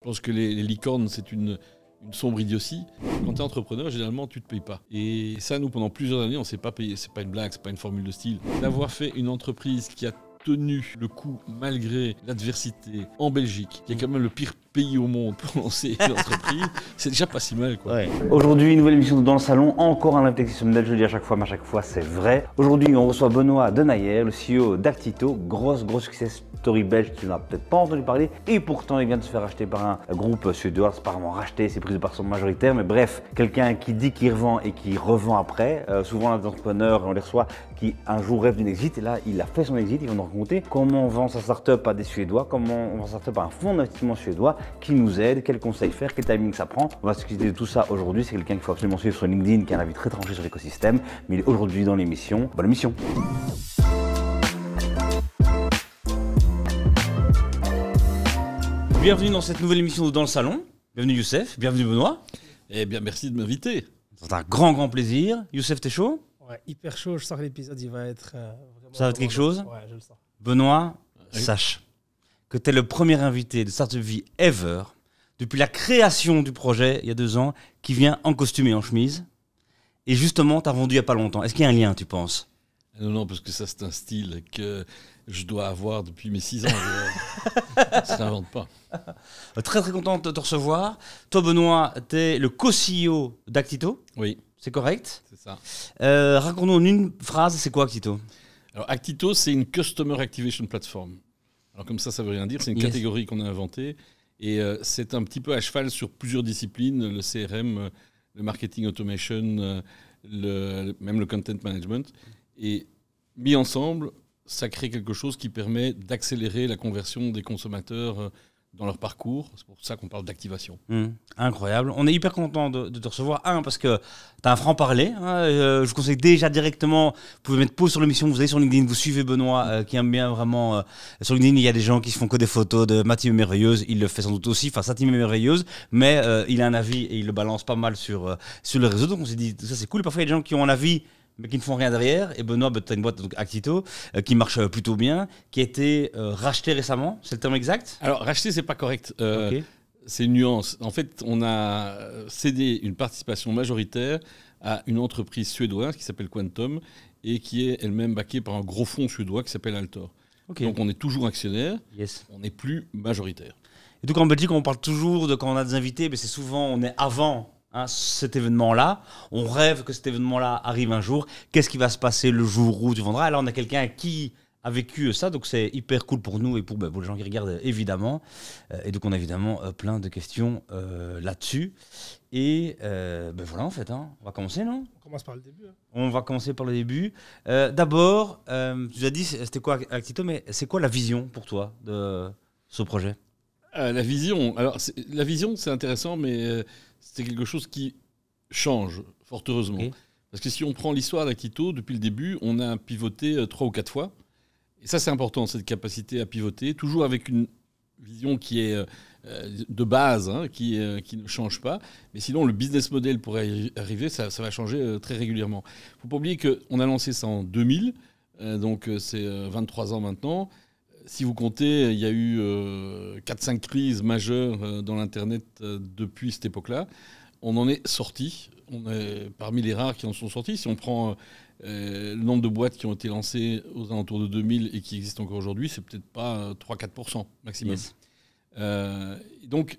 pense que les licornes, c'est une sombre idiotie. Quand tu es entrepreneur, généralement, tu ne te payes pas. Et ça, nous, pendant plusieurs années, on ne s'est pas payé. C'est pas une blague, c'est pas une formule de style. D'avoir fait une entreprise qui a tenu le coup malgré l'adversité en Belgique, qui est quand même le pire pays au monde pour lancer une entreprise, c'est déjà pas si mal, quoi. Ouais. Aujourd'hui, une nouvelle émission de Dans le Salon, encore un invité exceptionnel, je le dis à chaque fois, mais à chaque fois c'est vrai. Aujourd'hui, on reçoit Benoît Denayer, le CEO d'Actito, grosse success story belge qui n'a peut-être pas entendu parler, et pourtant il vient de se faire racheter par un groupe suédois, c'est pas vraiment racheté, c'est pris de partie majoritaire, mais bref, quelqu'un qui dit qu'il revend et qui revend après. Souvent, les entrepreneurs, on les reçoit, qui un jour rêvent d'une exit, et là, il a fait son exit, il va nous raconter comment on vend sa start-up à des Suédois, comment on vend sa start-up à un fonds d'investissement suédois qui nous aide, quels conseils faire, quel timing ça prend. On va discuter de tout ça aujourd'hui. C'est quelqu'un qu'il faut absolument suivre sur LinkedIn, qui a un avis très tranché sur l'écosystème, mais il est aujourd'hui dans l'émission. Bonne émission. Bienvenue dans cette nouvelle émission de Dans le Salon. Bienvenue Youssef, bienvenue Benoît. Eh bien, merci de m'inviter. C'est un grand plaisir. Youssef, t'es chaud? Ouais, hyper chaud. Je sens que l'épisode, il va être vraiment... Ça va être quelque chose? Ouais, je le sens. Benoît, Oui. sache que t'es le premier invité de Startup Vie ever, depuis la création du projet, il y a 2 ans, qui vient en costume et en chemise. Et justement, t'as vendu il n'y a pas longtemps. Est-ce qu'il y a un lien, tu penses? Non, parce que ça, c'est un style que je dois avoir depuis mes 6 ans. Ça ne s'invente pas. Très content de te recevoir. Toi, Benoît, t'es le co-CEO d'Actito. Oui, C'est correct? c'est ça. Raconte-nous en une phrase, c'est quoi Actito? Alors, Actito, c'est une Customer Activation Platform. Alors, comme ça veut rien dire. C'est une Yes. catégorie qu'on a inventée. Et c'est un petit peu à cheval sur plusieurs disciplines, le CRM, le marketing automation, même le content management. Et mis ensemble, ça crée quelque chose qui permet d'accélérer la conversion des consommateurs dans leur parcours. C'est pour ça qu'on parle d'activation. Incroyable. On est hyper content de te recevoir. Parce que tu as un franc-parler. Je vous conseille déjà directement, vous pouvez mettre pause sur l'émission, vous allez sur LinkedIn, vous suivez Benoît qui aime bien vraiment. Sur LinkedIn, il y a des gens qui se font que des photos de ma team est merveilleuse. Il le fait sans doute aussi, enfin sa team est merveilleuse, mais il a un avis et il le balance pas mal sur le réseau. Donc on s'est dit, ça c'est cool. Et parfois il y a des gens qui ont un avis mais qui ne font rien derrière. Et Benoît, tu as une boîte, donc Actito, qui marche plutôt bien, qui a été rachetée récemment, c'est le terme exact? Alors, racheter, c'est pas correct. Ok. C'est une nuance. En fait, on a cédé une participation majoritaire à une entreprise suédoise qui s'appelle Quantum et qui est elle-même backée par un gros fonds suédois qui s'appelle Altor. Ok. Donc, on est toujours actionnaire, Yes. on n'est plus majoritaire. Et donc en Belgique, on parle toujours de quand on a des invités, mais c'est souvent, on est avant cet événement-là. On rêve que cet événement-là arrive un jour. Qu'est-ce qui va se passer le jour où tu vendras? Alors on a quelqu'un qui a vécu ça, donc c'est hyper cool pour nous et pour les gens qui regardent évidemment. Et donc on a évidemment plein de questions là-dessus. Et voilà en fait, on va commencer, non? On commence par le début. Hein. On va commencer par le début. D'abord, tu as dit c'était quoi Actito, mais c'est quoi la vision pour toi de ce projet? La vision. Alors, la vision, c'est intéressant, mais c'est quelque chose qui change, fort heureusement. Ok. Parce que si on prend l'histoire d'Actito, depuis le début, on a pivoté 3 ou 4 fois. Et ça, c'est important, cette capacité à pivoter, toujours avec une vision qui est de base, qui ne change pas. Mais sinon, le business model pour y arriver, ça va changer très régulièrement. Il ne faut pas oublier qu'on a lancé ça en 2000, donc c'est 23 ans maintenant. Si vous comptez, il y a eu 4-5 crises majeures dans l'Internet depuis cette époque-là. On en est sorti. On est parmi les rares qui en sont sortis. Si on prend le nombre de boîtes qui ont été lancées aux alentours de 2000 et qui existent encore aujourd'hui, c'est peut-être pas 3-4% maximum. Yes. Donc,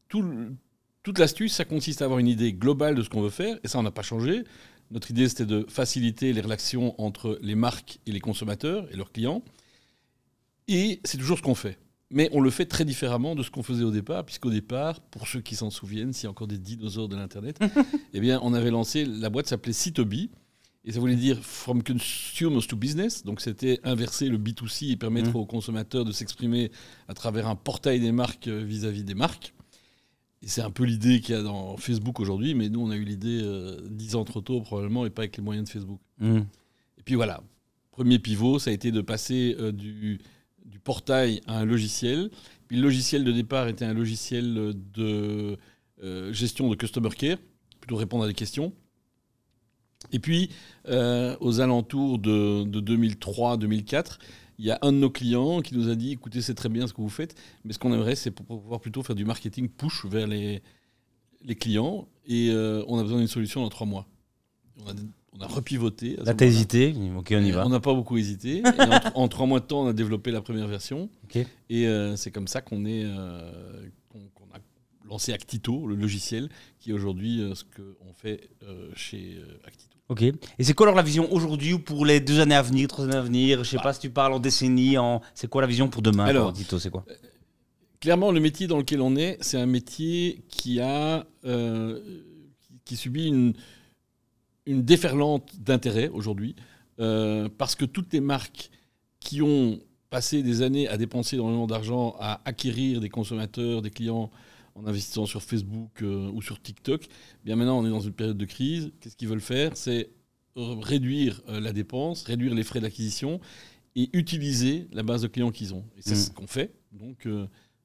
toute l'astuce, ça consiste à avoir une idée globale de ce qu'on veut faire. Et ça, on n'a pas changé. Notre idée, c'était de faciliter les relations entre les marques et les consommateurs et leurs clients. Et c'est toujours ce qu'on fait. Mais on le fait très différemment de ce qu'on faisait au départ, puisqu'au départ, pour ceux qui s'en souviennent, s'il y a encore des dinosaures de l'Internet, eh bien, on avait lancé, la boîte s'appelait C2B, et ça voulait dire From Consumers to Business, donc c'était inverser le B2C et permettre aux consommateurs de s'exprimer à travers un portail des marques vis-à-vis des marques. Et c'est un peu l'idée qu'il y a dans Facebook aujourd'hui, mais nous, on a eu l'idée 10 ans trop tôt, probablement, et pas avec les moyens de Facebook. Et puis voilà, premier pivot, ça a été de passer du portail à un logiciel. Puis le logiciel de départ était un logiciel de gestion de customer care, plutôt répondre à des questions. Et puis, aux alentours de 2003-2004, il y a un de nos clients qui nous a dit, écoutez, c'est très bien ce que vous faites, mais ce qu'on aimerait, c'est pour pouvoir plutôt faire du marketing push vers les clients, et on a besoin d'une solution dans 3 mois. On a repivoté. Là, t'as hésité. Ok, on y va. On n'a pas beaucoup hésité. Et en 3 mois de temps, on a développé la première version. Ok. Et c'est comme ça qu'on a lancé Actito, le logiciel, qui est aujourd'hui ce qu'on fait chez Actito. Ok. Et c'est quoi alors la vision aujourd'hui ou pour les 2 années à venir, 3 années à venir? Je sais pas si tu parles en décennie, c'est quoi la vision pour demain? Alors, Actito, c'est quoi? Clairement, le métier dans lequel on est, c'est un métier qui subit une déferlante d'intérêt aujourd'hui, parce que toutes les marques qui ont passé des années à dépenser énormément d'argent, à acquérir des consommateurs, des clients en investissant sur Facebook ou sur TikTok, bien maintenant on est dans une période de crise. Qu'est-ce qu'ils veulent faire? C'est réduire la dépense, réduire les frais d'acquisition et utiliser la base de clients qu'ils ont. Et c'est ce qu'on fait. Donc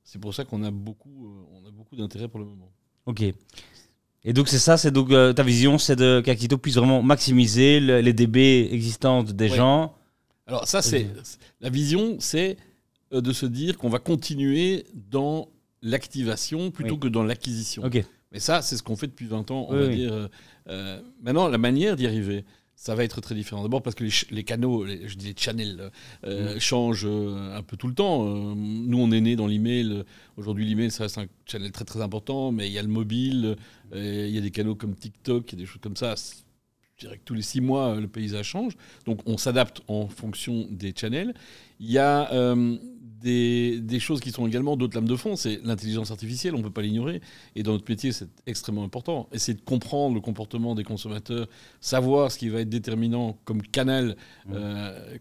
c'est pour ça qu'on a beaucoup d'intérêt pour le moment. Ok. Et donc c'est ça, donc ta vision, c'est qu'Actito puisse vraiment maximiser les DB existantes des gens. Alors ça, la vision, c'est de se dire qu'on va continuer dans l'activation plutôt que dans l'acquisition. Mais ça, c'est ce qu'on fait depuis 20 ans, on va dire. Maintenant, la manière d'y arriver, ça va être très différent. D'abord parce que les canaux, je dis les channels, changent un peu tout le temps. Nous, on est né dans l'email. Aujourd'hui, l'email, ça reste un channel très très important, mais il y a le mobile, il y a des canaux comme TikTok, il y a des choses comme ça. Je dirais que tous les 6 mois, le paysage change. Donc, on s'adapte en fonction des channels. Il y a des choses qui sont également d'autres lames de fond. C'est l'intelligence artificielle, on ne peut pas l'ignorer. Et dans notre métier, c'est extrêmement important. Essayer de comprendre le comportement des consommateurs, savoir ce qui va être déterminant comme canal,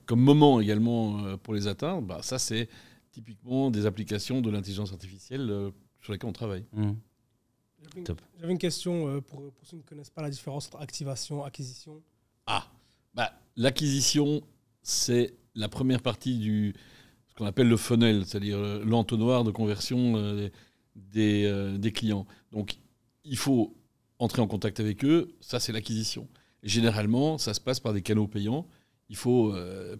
comme moment également pour les atteindre, ça, c'est typiquement des applications de l'intelligence artificielle sur lesquelles on travaille. J'avais une question pour ceux qui ne connaissent pas la différence entre activation et acquisition. L'acquisition, c'est la première partie ce qu'on appelle le funnel, c'est-à-dire l'entonnoir de conversion des clients. Donc, il faut entrer en contact avec eux, ça c'est l'acquisition. Et généralement, ça se passe par des canaux payants. Il faut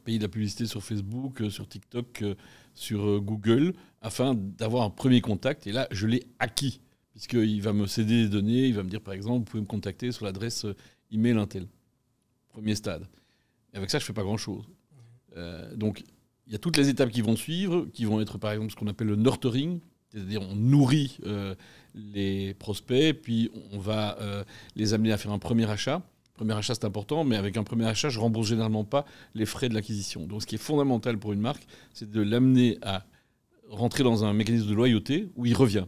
payer de la publicité sur Facebook, sur TikTok, sur Google, afin d'avoir un premier contact. Et là, je l'ai acquis, puisqu'il va me céder des données, il va me dire par exemple, vous pouvez me contacter sur l'adresse email Intel. Premier stade. Et avec ça, je ne fais pas grand-chose. Donc, il y a toutes les étapes qui vont suivre, qui vont être par exemple ce qu'on appelle le nurturing, c'est-à-dire on nourrit les prospects, puis on va les amener à faire un premier achat. Premier achat, c'est important, mais avec un premier achat, je ne rembourse généralement pas les frais de l'acquisition. Donc ce qui est fondamental pour une marque, c'est de l'amener à rentrer dans un mécanisme de loyauté où il revient.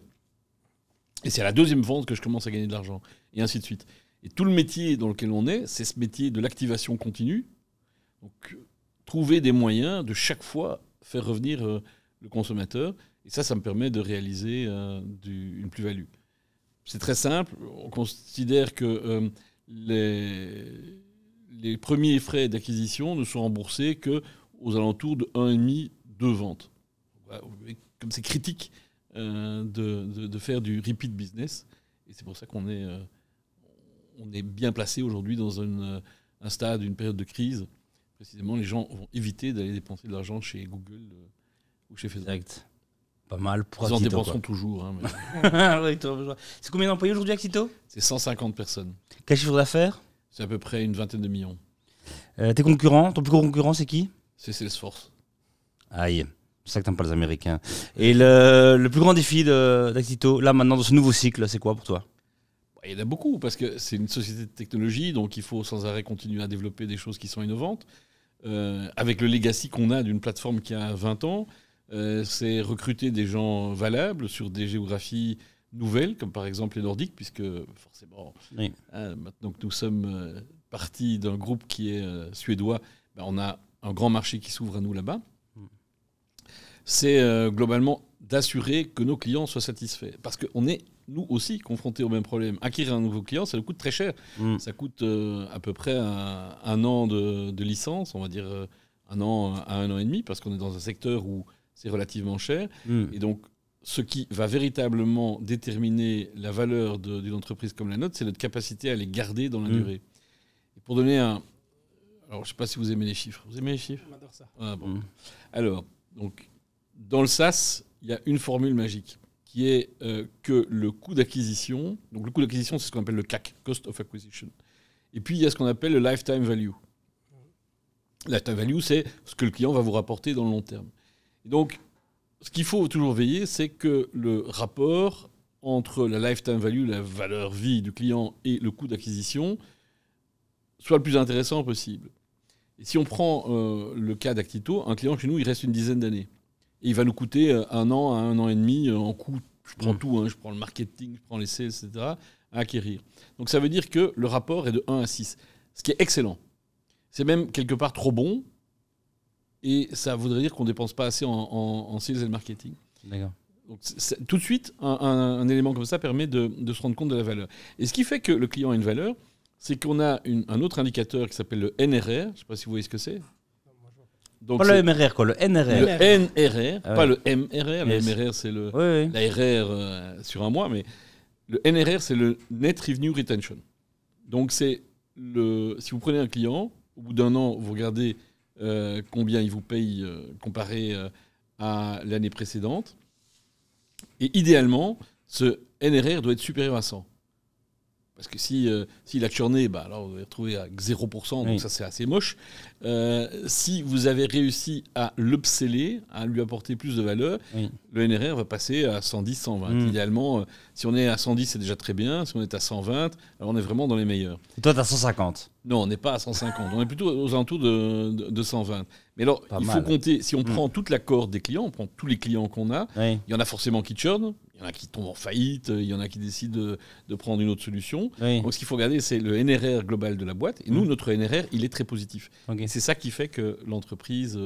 Et c'est à la deuxième vente que je commence à gagner de l'argent, et ainsi de suite. Et tout le métier dans lequel on est, c'est ce métier de l'activation continue. Donc, trouver des moyens de chaque fois faire revenir le consommateur. Et ça me permet de réaliser une plus-value. C'est très simple. On considère que les premiers frais d'acquisition ne sont remboursés qu'aux alentours de 1,5, 2 ventes. Comme c'est critique de faire du repeat business. Et c'est pour ça qu'on est bien placé aujourd'hui dans un stade, une période de crise. Précisément, les gens vont éviter d'aller dépenser de l'argent chez Google ou chez Facebook. Direct. Pas mal pour Ils en Actito, dépenseront toujours. C'est combien d'employés aujourd'hui Actito? C'est 150 personnes. Quel chiffre d'affaires? C'est à peu près une 20aine de millions. Tes concurrents, ton plus gros concurrent, c'est qui? C'est Salesforce. Aïe, c'est ça que t'aimes pas les Américains. Et le plus grand défi d'Actito, là maintenant, dans ce nouveau cycle, c'est quoi pour toi? Il y en a beaucoup, parce que c'est une société de technologie, donc il faut sans arrêt continuer à développer des choses qui sont innovantes. Avec le legacy qu'on a d'une plateforme qui a 20 ans, c'est recruter des gens valables sur des géographies nouvelles, comme par exemple les Nordiques, puisque forcément, maintenant que nous sommes partis d'un groupe qui est suédois, on a un grand marché qui s'ouvre à nous là-bas. C'est globalement d'assurer que nos clients soient satisfaits. Parce qu'on est, nous aussi, confrontés au même problème. Acquérir un nouveau client, ça coûte très cher. Ça coûte à peu près un an de licence, on va dire 1 an à 1 an et demi, parce qu'on est dans un secteur où c'est relativement cher. Et donc, ce qui va véritablement déterminer la valeur d'une entreprise comme la nôtre, c'est notre capacité à les garder dans la durée. Et pour donner un Alors, je ne sais pas si vous aimez les chiffres. Vous aimez les chiffres? On adore ça. Ah, bon. Alors, donc, dans le SaaS, il y a une formule magique qui est que le coût d'acquisition, donc le coût d'acquisition, c'est ce qu'on appelle le CAC, Cost of Acquisition. Et puis, il y a ce qu'on appelle le Lifetime Value. Lifetime Value, c'est ce que le client va vous rapporter dans le long terme. Et donc, ce qu'il faut toujours veiller, c'est que le rapport entre la Lifetime Value, la valeur vie du client, et le coût d'acquisition soit le plus intéressant possible. Et si on prend le cas d'Actito, un client chez nous, il reste une dizaine d'années. Et il va nous coûter 1 an à 1 an et demi en coût. Je prends tout, hein, je prends le marketing, je prends les sales, etc., à acquérir. Donc ça veut dire que le rapport est de 1 à 6, ce qui est excellent. C'est même quelque part trop bon, et ça voudrait dire qu'on ne dépense pas assez en sales et le marketing. D'accord. Donc tout de suite, un élément comme ça permet de se rendre compte de la valeur. Et ce qui fait que le client a une valeur, c'est qu'on a un autre indicateur qui s'appelle le NRR. Je ne sais pas si vous voyez ce que c'est. Donc pas le MRR, quoi, le NRR. Le NRR, Ah ouais. pas le MRR. Yes. Le MRR, c'est Oui. la RR sur un mois, mais le NRR, c'est le Net Revenue Retention. Donc, si vous prenez un client, au bout d'un an, vous regardez combien il vous paye comparé à l'année précédente. Et idéalement, ce NRR doit être supérieur à 100. Parce que s'il a churné, alors vous allez retrouver à 0%, donc ça c'est assez moche. Si vous avez réussi à l'upseller, à lui apporter plus de valeur, le NRR va passer à 110, 120. Idéalement, si on est à 110, c'est déjà très bien. Si on est à 120, alors on est vraiment dans les meilleurs. Et toi, tu as 150. Non, on n'est pas à 150. On est plutôt aux alentours de 120. Mais alors, il faut compter, si on prend toute la cohorte des clients, on prend tous les clients qu'on a, il y en a forcément qui churnent, il y en a qui tombent en faillite, il y en a qui décident de prendre une autre solution. Donc, ce qu'il faut regarder, c'est le NRR global de la boîte. Et nous, notre NRR, il est très positif. Et c'est ça qui fait que l'entreprise,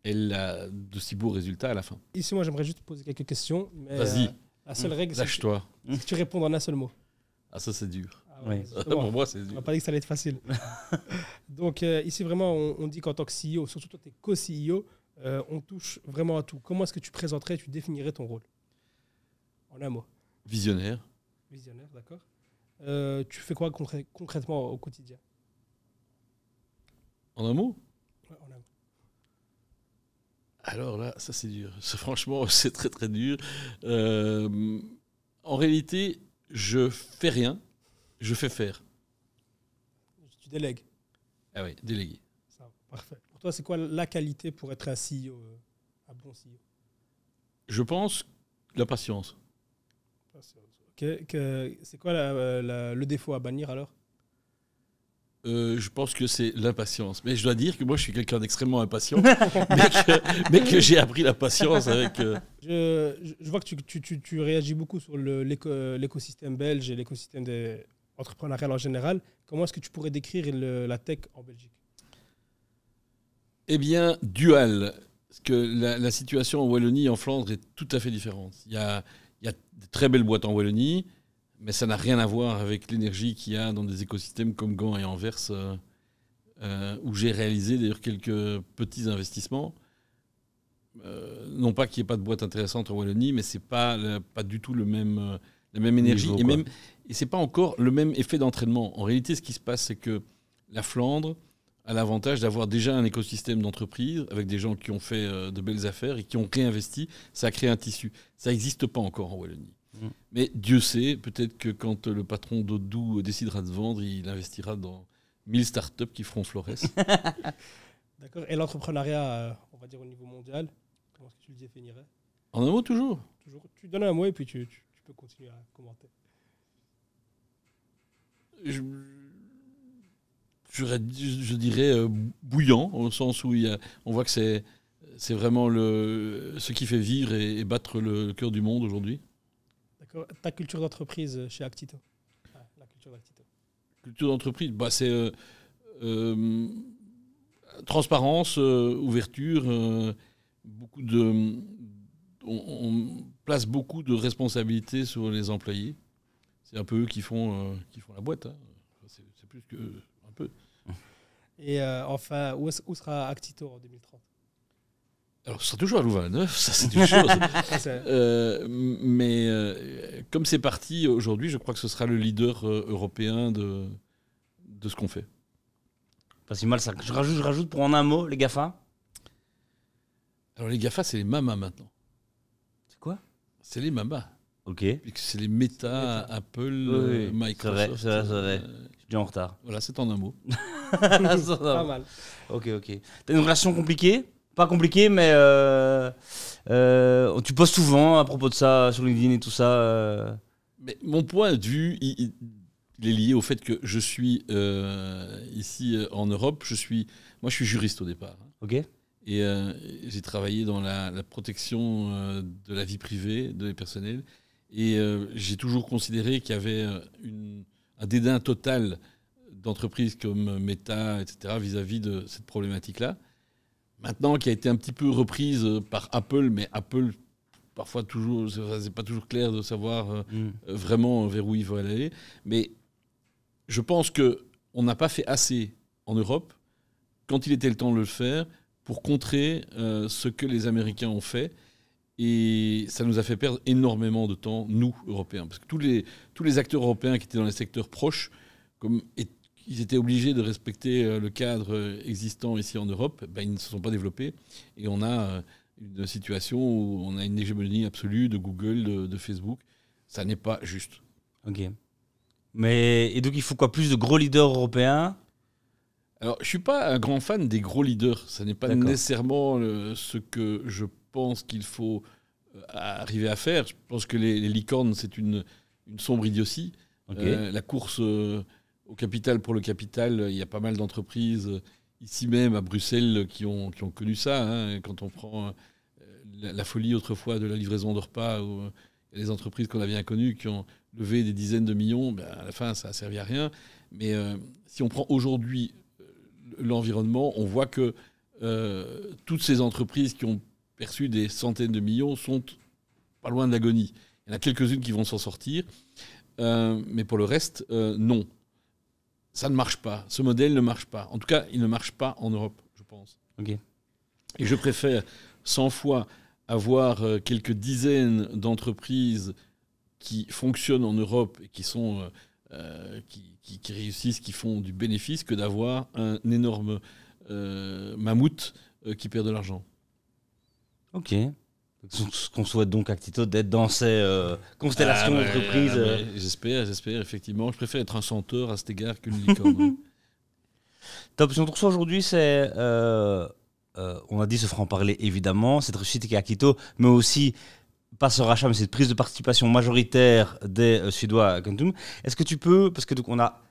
elle a de si beaux résultats à la fin. Ici, moi, j'aimerais juste poser quelques questions. Vas-y, la seule règle, c'est lâche-toi. que tu réponds en un seul mot. Ah, ça, c'est dur. Pour moi, c'est on dur. n'a pas dit que ça allait être facile. Donc, ici, vraiment, on dit qu'en tant que CEO, surtout toi, tu es co-CEO, on touche vraiment à tout. Comment est-ce que tu présenterais, tu définirais ton rôle? En un mot. Visionnaire. Visionnaire, d'accord. Tu fais quoi concrètement au quotidien? En un mot? Ouais, en un mot. Alors là, ça c'est dur. Franchement, c'est très très dur. En réalité, je fais rien, je fais faire. Tu délègues. Ah oui, déléguer. Ça, parfait. Pour toi, c'est quoi la qualité pour être un CEO, un bon CEO? Je pense la patience. Ok. C'est quoi le défaut à bannir alors? Je pense que c'est l'impatience. Mais je dois dire que moi, je suis quelqu'un d'extrêmement impatient, mais que j'ai appris la patience avec... Je vois que tu réagis beaucoup sur l'écosystème belge et l'écosystème entrepreneurial en général. Comment est-ce que tu pourrais décrire la tech en Belgique? Eh bien, dual. Parce que la situation en Wallonie et en Flandre est tout à fait différente. Il y a de très belles boîtes en Wallonie, mais ça n'a rien à voir avec l'énergie qu'il y a dans des écosystèmes comme Gand et Anvers, où j'ai réalisé d'ailleurs quelques petits investissements. Non pas qu'il n'y ait pas de boîte intéressante en Wallonie, mais ce n'est pas du tout la même énergie. Et ce n'est pas encore le même effet d'entraînement. En réalité, ce qui se passe, c'est que la Flandre a l'avantage d'avoir déjà un écosystème d'entreprise avec des gens qui ont fait de belles affaires et qui ont réinvesti. Ça a créé un tissu. Ça n'existe pas encore en Wallonie. Mais Dieu sait, peut-être que quand le patron d'Odoo décidera de vendre, il investira dans 1000 startups qui feront Flores. D'accord. Et l'entrepreneuriat, on va dire au niveau mondial, comment est-ce que tu le définirais? En un mot, toujours. Tu donnes un mot et puis tu peux continuer à commenter. Je dirais bouillant, au sens où on voit que c'est vraiment ce qui fait vivre et battre le cœur du monde aujourd'hui. D'accord. Ta culture d'entreprise chez Actito? La culture d'Actito. Culture d'entreprise, c'est transparence, ouverture, on place beaucoup de responsabilités sur les employés. C'est un peu eux qui font la boîte. Hein. C'est plus que un peu. Et enfin, où sera Actito en 2030? Alors, ce sera toujours à Louvain-la-Neuve, ça c'est une chose. Mais comme c'est parti aujourd'hui, je crois que ce sera le leader européen de ce qu'on fait. Pas si mal ça. Je rajoute pour en un mot, les GAFA. Alors les GAFA, c'est les mamas maintenant. C'est quoi? C'est les mamas. Ok. C'est les Meta, Apple, Oui, Microsoft. c'est vrai. Je suis déjà en retard. Voilà, c'est en un mot. Pas mal. Ok. T'as une relation compliquée? Pas compliquée, mais tu postes souvent à propos de ça sur LinkedIn et tout ça. Mais mon point de vue, il est lié au fait que je suis ici en Europe. Moi, je suis juriste au départ. Ok. Et j'ai travaillé dans la protection de la vie privée, de les personnels. Et j'ai toujours considéré qu'il y avait un dédain total d'entreprises comme Meta, etc., vis-à-vis de cette problématique-là. Maintenant, qui a été un petit peu reprise par Apple, mais Apple, parfois, c'est pas toujours clair de savoir vraiment vers où ils veulent aller. Mais je pense qu'on n'a pas fait assez en Europe, quand il était le temps de le faire, pour contrer ce que les Américains ont fait. Et ça nous a fait perdre énormément de temps, nous, Européens. Parce que tous les acteurs européens qui étaient dans les secteurs proches, ils étaient obligés de respecter le cadre existant ici en Europe, ils ne se sont pas développés. Et on a une situation où on a une hégémonie absolue de Google, de Facebook. Ça n'est pas juste. Ok. Et donc il faut quoi? Plus de gros leaders européens? Alors, je ne suis pas un grand fan des gros leaders. Ce n'est pas nécessairement ce que je pense qu'il faut arriver à faire. Je pense que les licornes, c'est une sombre idiotie. Okay. La course au capital pour le capital, il y a pas mal d'entreprises ici même à Bruxelles qui ont connu ça. Hein. Quand on prend la folie autrefois de la livraison de repas, où les entreprises qu'on a bien connues qui ont levé des dizaines de millions, à la fin, ça n'a servi à rien. Mais si on prend aujourd'hui l'environnement, on voit que toutes ces entreprises qui ont perçu des centaines de millions sont pas loin de l'agonie. Il y en a quelques-unes qui vont s'en sortir, mais pour le reste, non. Ça ne marche pas. Ce modèle ne marche pas. En tout cas, il ne marche pas en Europe, je pense. Okay. Et je préfère 100 fois avoir quelques dizaines d'entreprises qui fonctionnent en Europe et qui sont... qui réussissent, qui font du bénéfice, que d'avoir un énorme mammouth qui perd de l'argent. Ok. Ce qu'on souhaite donc à Actito, d'être dans ces constellations d'entreprises. J'espère, effectivement. Je préfère être un chanteur à cet égard qu'une licorne. Top. Si on te reçoit aujourd'hui, c'est... on a dit ce franc-parler, évidemment, cette réussite qui est Actito, mais aussi... pas ce rachat, mais cette prise de participation majoritaire des Suédois à Quantum. Est-ce que tu peux, parce que donc on a,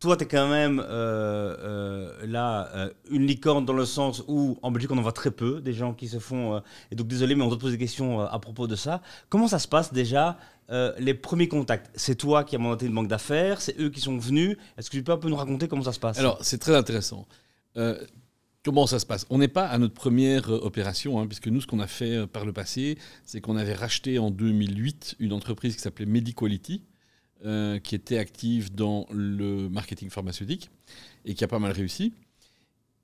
toi tu es quand même là une licorne dans le sens où en Belgique on en voit très peu, des gens qui se font, et donc désolé mais on doit te poser des questions à propos de ça. Comment ça se passe déjà les premiers contacts? C'est toi qui as mandaté une banque d'affaires, c'est eux qui sont venus. Est-ce que tu peux un peu nous raconter comment ça se passe? Alors c'est très intéressant. Comment ça se passe? On n'est pas à notre première opération, hein, puisque nous, ce qu'on a fait par le passé, c'est qu'on avait racheté en 2008 une entreprise qui s'appelait Mediquality, qui était active dans le marketing pharmaceutique et qui a pas mal réussi,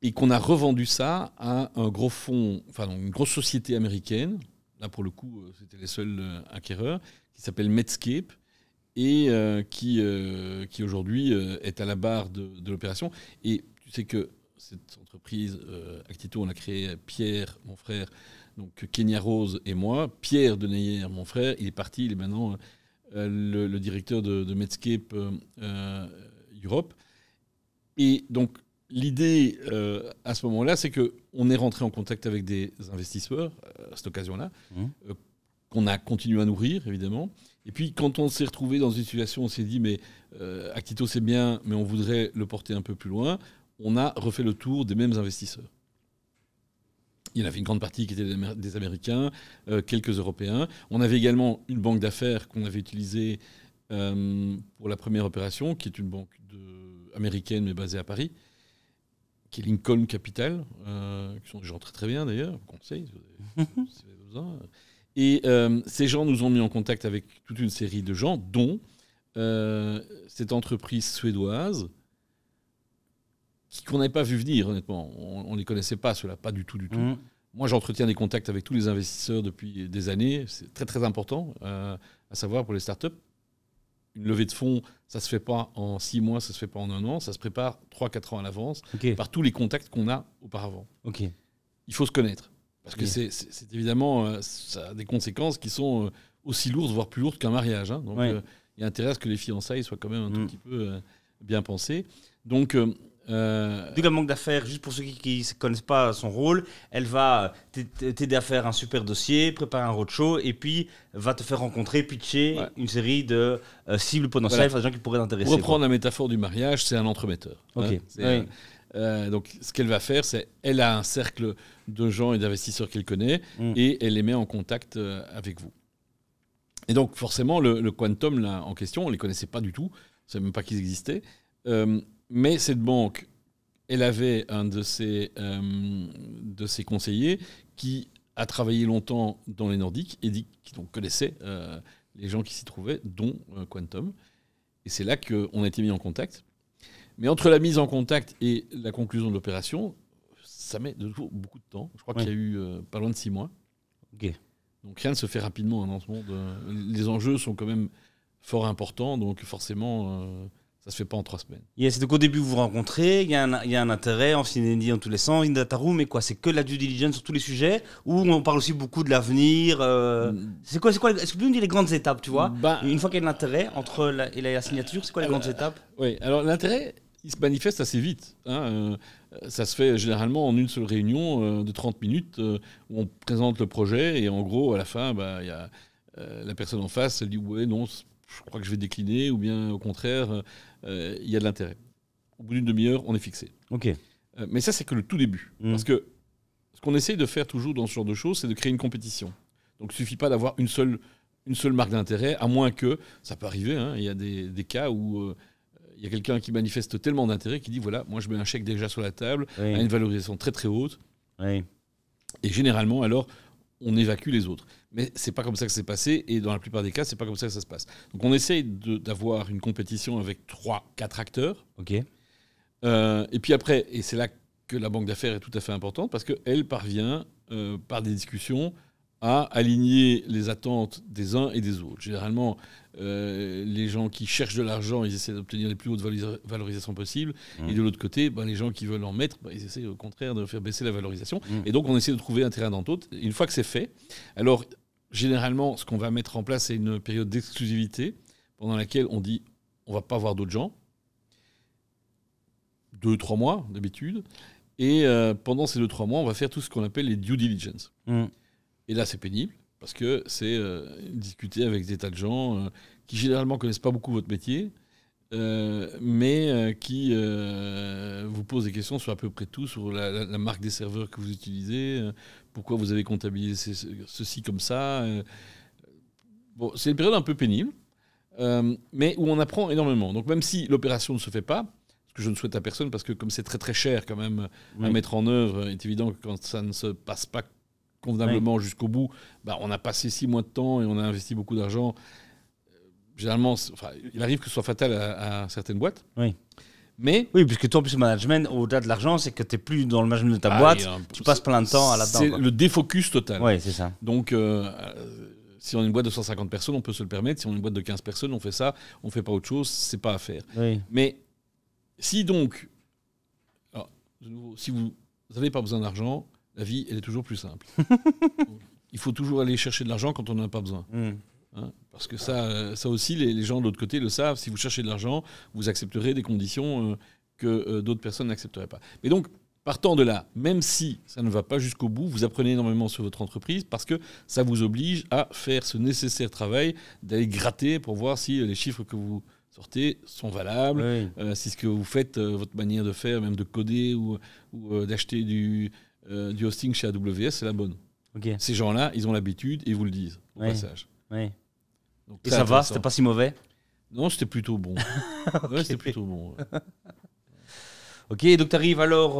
et qu'on a revendu ça à un gros fonds, une grosse société américaine, là pour le coup, c'était les seuls acquéreurs, qui s'appelle Medscape, et qui aujourd'hui est à la barre de l'opération. Et tu sais que cette entreprise, Actito, on l'a créée Pierre, mon frère, donc Kenya Rose et moi. Pierre Deneyer, mon frère, il est parti, il est maintenant le directeur de Medscape Europe. Et donc, l'idée à ce moment-là, c'est qu'on est rentré en contact avec des investisseurs à cette occasion-là, qu'on a continué à nourrir, évidemment. Et puis, quand on s'est retrouvé dans une situation, on s'est dit, mais Actito, c'est bien, mais on voudrait le porter un peu plus loin. On a refait le tour des mêmes investisseurs. Il y en avait une grande partie qui était des Américains, quelques Européens. On avait également une banque d'affaires qu'on avait utilisée pour la première opération, qui est une banque américaine mais basée à Paris, qui est Lincoln Capital, qui sont des gens très très bien d'ailleurs, conseil si vous avez besoin. Et ces gens nous ont mis en contact avec toute une série de gens, dont cette entreprise suédoise, qu'on n'avait pas vu venir, honnêtement. On ne les connaissait pas, ceux-là, pas du tout. Moi, j'entretiens des contacts avec tous les investisseurs depuis des années. C'est très, très important, à savoir pour les startups. une levée de fonds, ça se fait pas en 6 mois, ça se fait pas en 1 an, ça se prépare 3-4 ans à l'avance Ok. par tous les contacts qu'on a auparavant. Ok. Il faut se connaître. Parce que Ok. c'est évidemment, ça a des conséquences qui sont aussi lourdes, voire plus lourdes qu'un mariage. Hein. Donc, Ouais. il y a intérêt à ce que les fiançailles soient quand même un tout Mm. petit peu bien pensées. Donc, Donc, la banque d'affaires, juste pour ceux qui ne connaissent pas son rôle, elle va t'aider à faire un super dossier, préparer un roadshow et puis va te faire rencontrer, pitcher Ouais. une série de cibles potentielles, Voilà. enfin, des gens qui pourraient t'intéresser. pour reprendre la métaphore du mariage, c'est un entremetteur. Ok. Hein. C'est, Ouais. donc, ce qu'elle va faire, c'est elle a un cercle de gens et d'investisseurs qu'elle connaît Mm. et elle les met en contact avec vous. Et donc, forcément, le Quantum là, en question, on ne les connaissait pas du tout. On ne savait même pas qu'ils existaient. Mais cette banque, elle avait un de ses conseillers qui a travaillé longtemps dans les Nordiques et qui donc connaissait les gens qui s'y trouvaient, dont Quantum. Et c'est là qu'on a été mis en contact. Mais entre la mise en contact et la conclusion de l'opération, ça met de nouveau beaucoup de temps. Je crois qu'il y a eu pas loin de 6 mois. Ok. Donc rien ne se fait rapidement dans ce monde. Les enjeux sont quand même fort importants, donc forcément, ça se fait pas en 3 semaines. Yes, donc au début, vous vous rencontrez, il y a un intérêt, on s'y dans tous les sens, une data room, mais quoi, c'est que la due diligence sur tous les sujets, ou on parle aussi beaucoup de l'avenir c'est quoi, est-ce que tu peux nous dire les grandes étapes, tu vois Bah, une fois qu'il y a l'intérêt entre la signature, c'est quoi les grandes étapes Oui, alors l'intérêt, il se manifeste assez vite. Hein. Ça se fait généralement en une seule réunion de 30 minutes où on présente le projet et en gros, à la fin, bah, y a, la personne en face, elle dit « ouais, non, je crois que je vais décliner » ou bien au contraire, il y a de l'intérêt. Au bout d'une demi-heure, on est fixé. Ok. Mais ça, c'est que le tout début. Parce que ce qu'on essaye de faire toujours dans ce genre de choses, c'est de créer une compétition. Donc il ne suffit pas d'avoir une seule marque d'intérêt, à moins que, ça peut arriver, hein, il y a des cas où il y a quelqu'un qui manifeste tellement d'intérêt qu'il dit voilà, moi je mets un chèque déjà sur la table, Oui. à une valorisation très très haute, Oui. et généralement alors on évacue les autres. Mais c'est pas comme ça que c'est passé, et dans la plupart des cas, c'est pas comme ça que ça se passe. Donc on essaye d'avoir une compétition avec 3-4 acteurs, Ok. et puis après, et c'est là que la banque d'affaires est tout à fait importante, parce qu'elle parvient, par des discussions, à aligner les attentes des uns et des autres. Généralement, les gens qui cherchent de l'argent, ils essaient d'obtenir les plus hautes valorisations possibles. Et de l'autre côté, les gens qui veulent en mettre, ils essaient au contraire de faire baisser la valorisation. Et donc, on essaie de trouver un terrain d'entente. Une fois que c'est fait, alors, généralement, ce qu'on va mettre en place, c'est une période d'exclusivité pendant laquelle on dit on ne va pas voir d'autres gens. 2-3 mois, d'habitude. Et pendant ces 2-3 mois, on va faire tout ce qu'on appelle les due diligence. Et là, c'est pénible, parce que c'est discuter avec des tas de gens qui généralement ne connaissent pas beaucoup votre métier, mais qui vous posent des questions sur à peu près tout, sur la marque des serveurs que vous utilisez, pourquoi vous avez comptabilisé ceci comme ça. Bon, c'est une période un peu pénible, mais où on apprend énormément. Donc même si l'opération ne se fait pas, ce que je ne souhaite à personne, parce que comme c'est très très cher quand même à mettre en œuvre, il est évident que quand ça ne se passe pas convenablement jusqu'au bout, on a passé 6 mois de temps et on a investi beaucoup d'argent. Généralement, il arrive que ce soit fatal à certaines boîtes. Oui. Mais oui, puisque toi, en plus, le management, au-delà de l'argent, c'est que tu n'es plus dans le management de ta boîte, tu passes plein de temps là-dedans. C'est le défocus total. Oui, c'est ça. Donc, si on est une boîte de 150 personnes, on peut se le permettre. Si on est une boîte de 15 personnes, on fait ça, on ne fait pas autre chose, c'est pas à faire. Oui. Mais si donc, alors, de nouveau, si vous n'avez pas besoin d'argent, la vie, elle est toujours plus simple. Il faut toujours aller chercher de l'argent quand on n'en a pas besoin. Hein, parce que ça aussi, les gens de l'autre côté le savent. Si vous cherchez de l'argent, vous accepterez des conditions que d'autres personnes n'accepteraient pas. Mais donc, partant de là, même si ça ne va pas jusqu'au bout, vous apprenez énormément sur votre entreprise parce que ça vous oblige à faire ce nécessaire travail d'aller gratter pour voir si les chiffres que vous sortez sont valables, si ce que vous faites, votre manière de faire, même de coder ou d'acheter du hosting chez AWS, c'est la bonne. Okay. Ces gens-là, ils ont l'habitude et ils vous le disent au passage. Oui. Donc, et ça va, c'était pas si mauvais? Non, c'était plutôt bon. Okay. Ouais, c'était plutôt bon. Ouais. Ok, donc tu arrives alors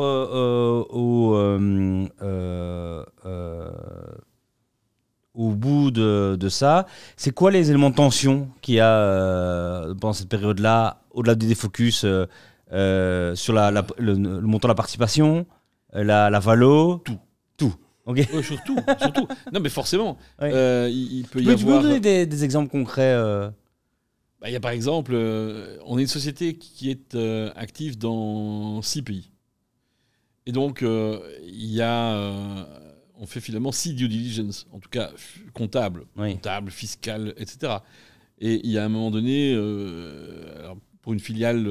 au bout de ça. C'est quoi les éléments de tension qu'il y a pendant cette période-là, au-delà du défocus sur le montant de la participation, la valo? Tout. Okay. Ouais, surtout. Non, mais forcément. Ouais. Il peut y Tu peux avoir... nous donner des exemples concrets Il y a par exemple, on est une société qui est active dans 6 pays. Et donc, il y a, on fait finalement 6 due diligence, en tout cas comptable, fiscal, etc. Et il y a un moment donné, alors pour une filiale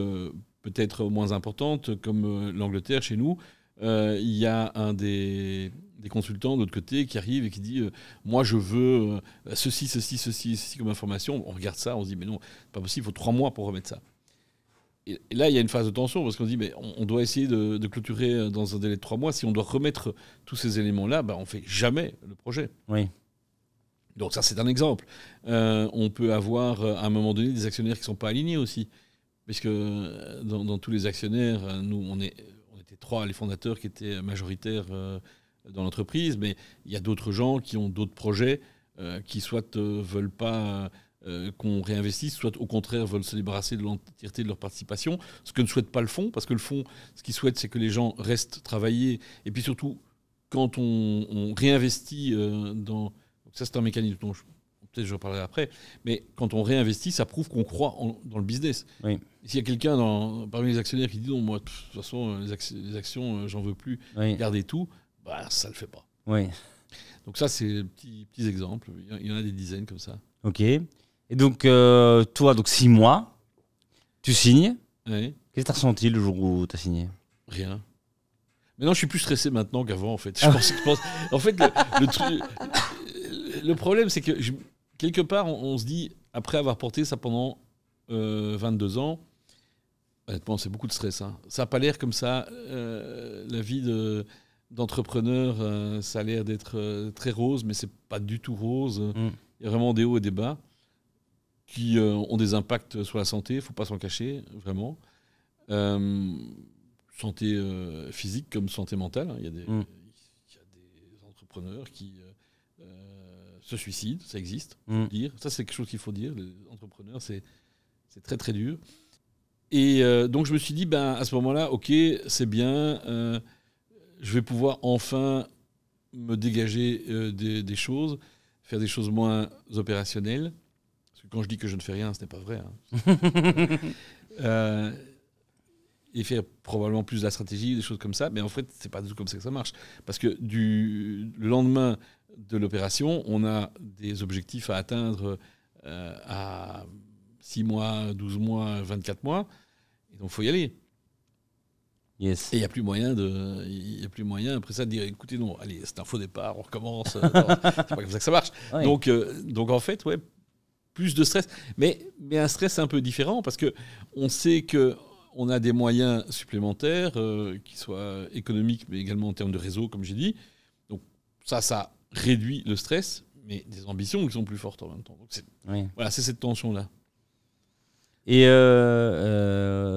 peut-être moins importante, comme l'Angleterre chez nous, il y a un des consultants de l'autre côté qui arrive et qui dit moi je veux ceci comme information. On regarde ça, on se dit mais non, c'est pas possible, il faut 3 mois pour remettre ça. Et là il y a une phase de tension parce qu'on se dit mais on doit essayer de clôturer dans un délai de 3 mois. Si on doit remettre tous ces éléments-là, on ne fait jamais le projet. Oui. Donc ça c'est un exemple. On peut avoir à un moment donné des actionnaires qui ne sont pas alignés aussi. Parce que dans tous les actionnaires, nous on était 3, les fondateurs qui étaient majoritaires dans l'entreprise, mais il y a d'autres gens qui ont d'autres projets qui soit veulent pas qu'on réinvestisse, soit au contraire veulent se débarrasser de l'entièreté de leur participation, ce que ne souhaite pas le fonds, parce que le fonds, ce qu'il souhaite, c'est que les gens restent travailler, et puis surtout, quand on réinvestit dans... Ça, c'est un mécanisme dont peut-être je reparlerai après, mais quand on réinvestit, ça prouve qu'on croit dans le business. Oui. S'il y a quelqu'un parmi les actionnaires qui dit non, moi, de toute façon, les actions, j'en veux plus, gardez tout, ça ne le fait pas. Oui. Donc ça, c'est petits exemples. Il y en a des dizaines comme ça. Ok. Et donc, toi, 6 mois, tu signes. Oui. Qu'est-ce que tu as ressenti le jour où tu as signé? Rien. Maintenant, je suis plus stressé maintenant qu'avant, en fait. En fait, le problème, c'est que quelque part, on se dit, après avoir porté ça pendant 22 ans, honnêtement, c'est beaucoup de stress. Hein. Ça n'a pas l'air comme ça. La vie d'entrepreneur, ça a l'air d'être très rose, mais c'est pas du tout rose. Il y a vraiment des hauts et des bas qui ont des impacts sur la santé, il ne faut pas s'en cacher, vraiment. Santé physique comme santé mentale. Hein. Il y a des entrepreneurs qui se suicident, ça existe, faut dire. Ça, c'est quelque chose qu'il faut dire. Les entrepreneurs, c'est très, très dur. Et donc, je me suis dit, à ce moment-là, ok, c'est bien, je vais pouvoir enfin me dégager des choses, faire des choses moins opérationnelles. Parce que quand je dis que je ne fais rien, ce n'est pas vrai. Hein. Et faire probablement plus de la stratégie, des choses comme ça. Mais en fait, c'est pas du tout comme ça que ça marche. Parce que le lendemain de l'opération, on a des objectifs à atteindre à 6 mois, 12 mois, 24 mois. Et donc, il faut y aller. Yes. Et il n'y a plus moyen après ça de dire écoutez, non, allez, c'est un faux départ, on recommence. Non, c'est pas comme ça que ça marche. Ouais. Donc en fait, ouais, plus de stress. Mais un stress un peu différent parce qu'on sait qu'on a des moyens supplémentaires, qui soient économiques, mais également en termes de réseau, comme j'ai dit. Donc ça réduit le stress, mais des ambitions qui sont plus fortes en même temps. Donc voilà, c'est cette tension-là. Et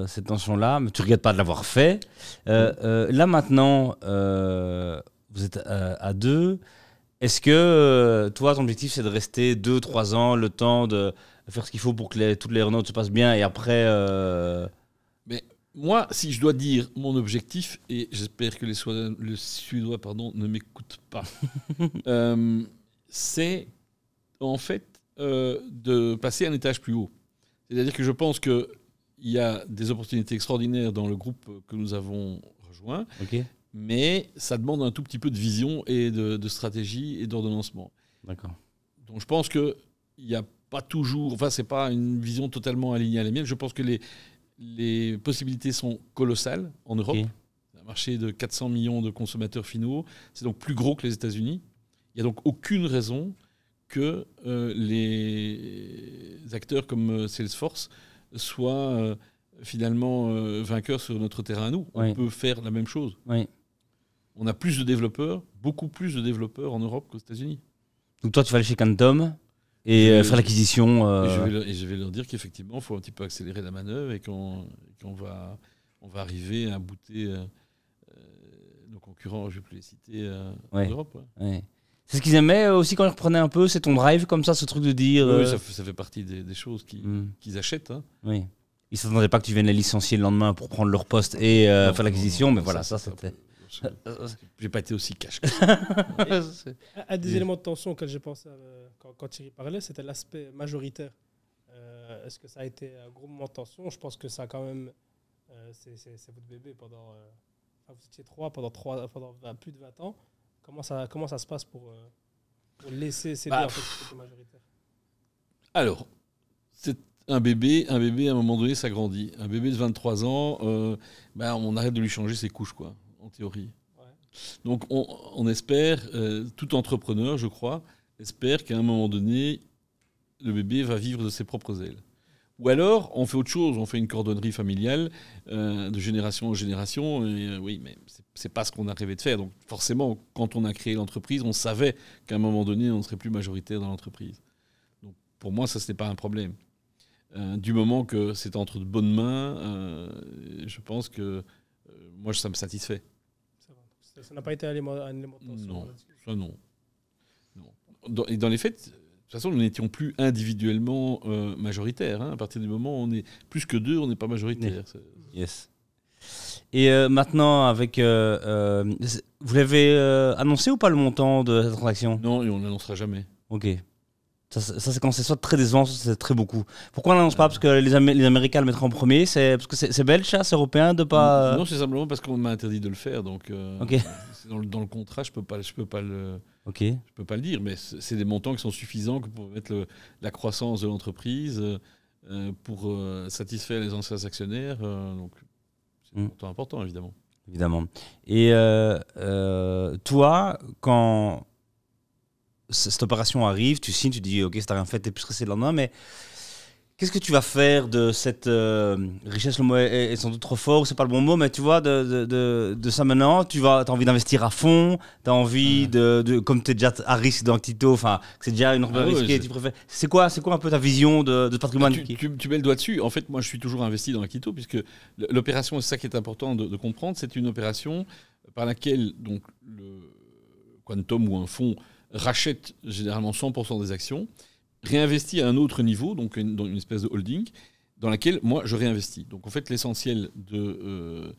cette tension-là, mais tu ne regrettes pas de l'avoir fait. Là, maintenant, vous êtes à 2. Est-ce que toi, ton objectif, c'est de rester 2-3 ans, le temps de faire ce qu'il faut pour que toutes les notes se passent bien et après... Mais moi, si je dois dire mon objectif, et j'espère que le Suédois ne m'écoute pas, c'est en fait de passer un étage plus haut. C'est-à-dire que je pense qu'il y a des opportunités extraordinaires dans le groupe que nous avons rejoint, mais ça demande un tout petit peu de vision et de stratégie et d'ordonnancement. D'accord. Donc je pense qu'il n'y a pas toujours... Enfin, ce n'est pas une vision totalement alignée à la mienne. Je pense que les possibilités sont colossales en Europe. C'est un marché de 400 millions de consommateurs finaux. C'est donc plus gros que les États-Unis. Il n'y a donc aucune raison que les acteurs comme Salesforce soient finalement vainqueurs sur notre terrain à nous. On peut faire la même chose. On a plus de développeurs, beaucoup plus de développeurs en Europe qu'aux États-Unis. Donc toi, tu vas aller chez Quantum et faire l'acquisition. Et je vais leur dire qu'effectivement, il faut un petit peu accélérer la manœuvre et qu'on va arriver à booter nos concurrents, je ne vais plus les citer, en Europe. C'est ce qu'ils aimaient aussi quand ils reprenaient un peu, c'est ton drive comme ça, ce truc de dire... Oui, ça fait partie des choses qu'ils achètent. Hein. Oui. Ils ne s'attendaient pas que tu viennes les licencier le lendemain pour prendre leur poste et faire l'acquisition, mais voilà, ça c'était... J'ai pas été aussi cash. Un des éléments de tension auxquels j'ai pensé quand Thierry parlait, c'était l'aspect majoritaire. Est-ce que ça a été un gros moment de tension? Je pense que ça a quand même... c'est votre bébé pendant... vous étiez 3 pendant plus de 20 ans. Comment ça se passe pour laisser ces deux en fait, majoritaire? Alors, c'est un bébé, à un moment donné, ça grandit. Un bébé de 23 ans, on arrête de lui changer ses couches, quoi, en théorie. Ouais. Donc, on espère, tout entrepreneur, je crois, espère qu'à un moment donné, le bébé va vivre de ses propres ailes. Ou alors, on fait autre chose, on fait une cordonnerie familiale de génération en génération. Et, oui, mais c'est pas ce qu'on a rêvé de faire. Donc, forcément, quand on a créé l'entreprise, on savait qu'à un moment donné, on ne serait plus majoritaire dans l'entreprise. Donc, pour moi, ça, ce n'est pas un problème. Du moment que c'est entre de bonnes mains, je pense que moi, ça me satisfait. Ça n'a pas été un élément de tension? Non, ça non. Et dans les faits, de toute façon, nous n'étions plus individuellement majoritaires. Hein. À partir du moment où on est plus que 2, on n'est pas majoritaire. Yes. Et maintenant, avec, vous l'avez annoncé ou pas le montant de cette transaction? Non, et on ne l'annoncera jamais. Ok. Ça c'est quand c'est soit très décevant, soit c'est très beaucoup. Pourquoi on l'annonce pas? Parce que les Américains le mettraient en premier. C'est parce que c'est belge, ça, c'est européen de pas. Non, c'est simplement parce qu'on m'a interdit de le faire. Donc, okay. Dans le contrat, je peux pas le dire. Mais c'est des montants qui sont suffisants pour mettre la croissance de l'entreprise, pour satisfaire les anciens actionnaires. Donc, c'est un montant important, évidemment. Évidemment. Et toi, quand cette opération arrive, tu signes, tu dis ok, c'est rien fait, t'es plus stressé le lendemain, mais qu'est-ce que tu vas faire de cette richesse? Le mot est sans doute trop fort, c'est pas le bon mot, mais tu vois, de ça maintenant, t'as envie d'investir à fond, t'as envie comme t'es déjà à risque dans Actito, enfin, c'est déjà une entreprise risquée, tu préfères. C'est quoi un peu ta vision de patrimoine? Tu mets le doigt dessus. En fait, moi, je suis toujours investi dans Actito, puisque l'opération, c'est ça qui est important de comprendre, c'est une opération par laquelle donc, le Quantum ou un fonds rachète généralement 100% des actions, réinvestit à un autre niveau, donc dans une espèce de holding, dans laquelle moi je réinvestis. Donc en fait, l'essentiel de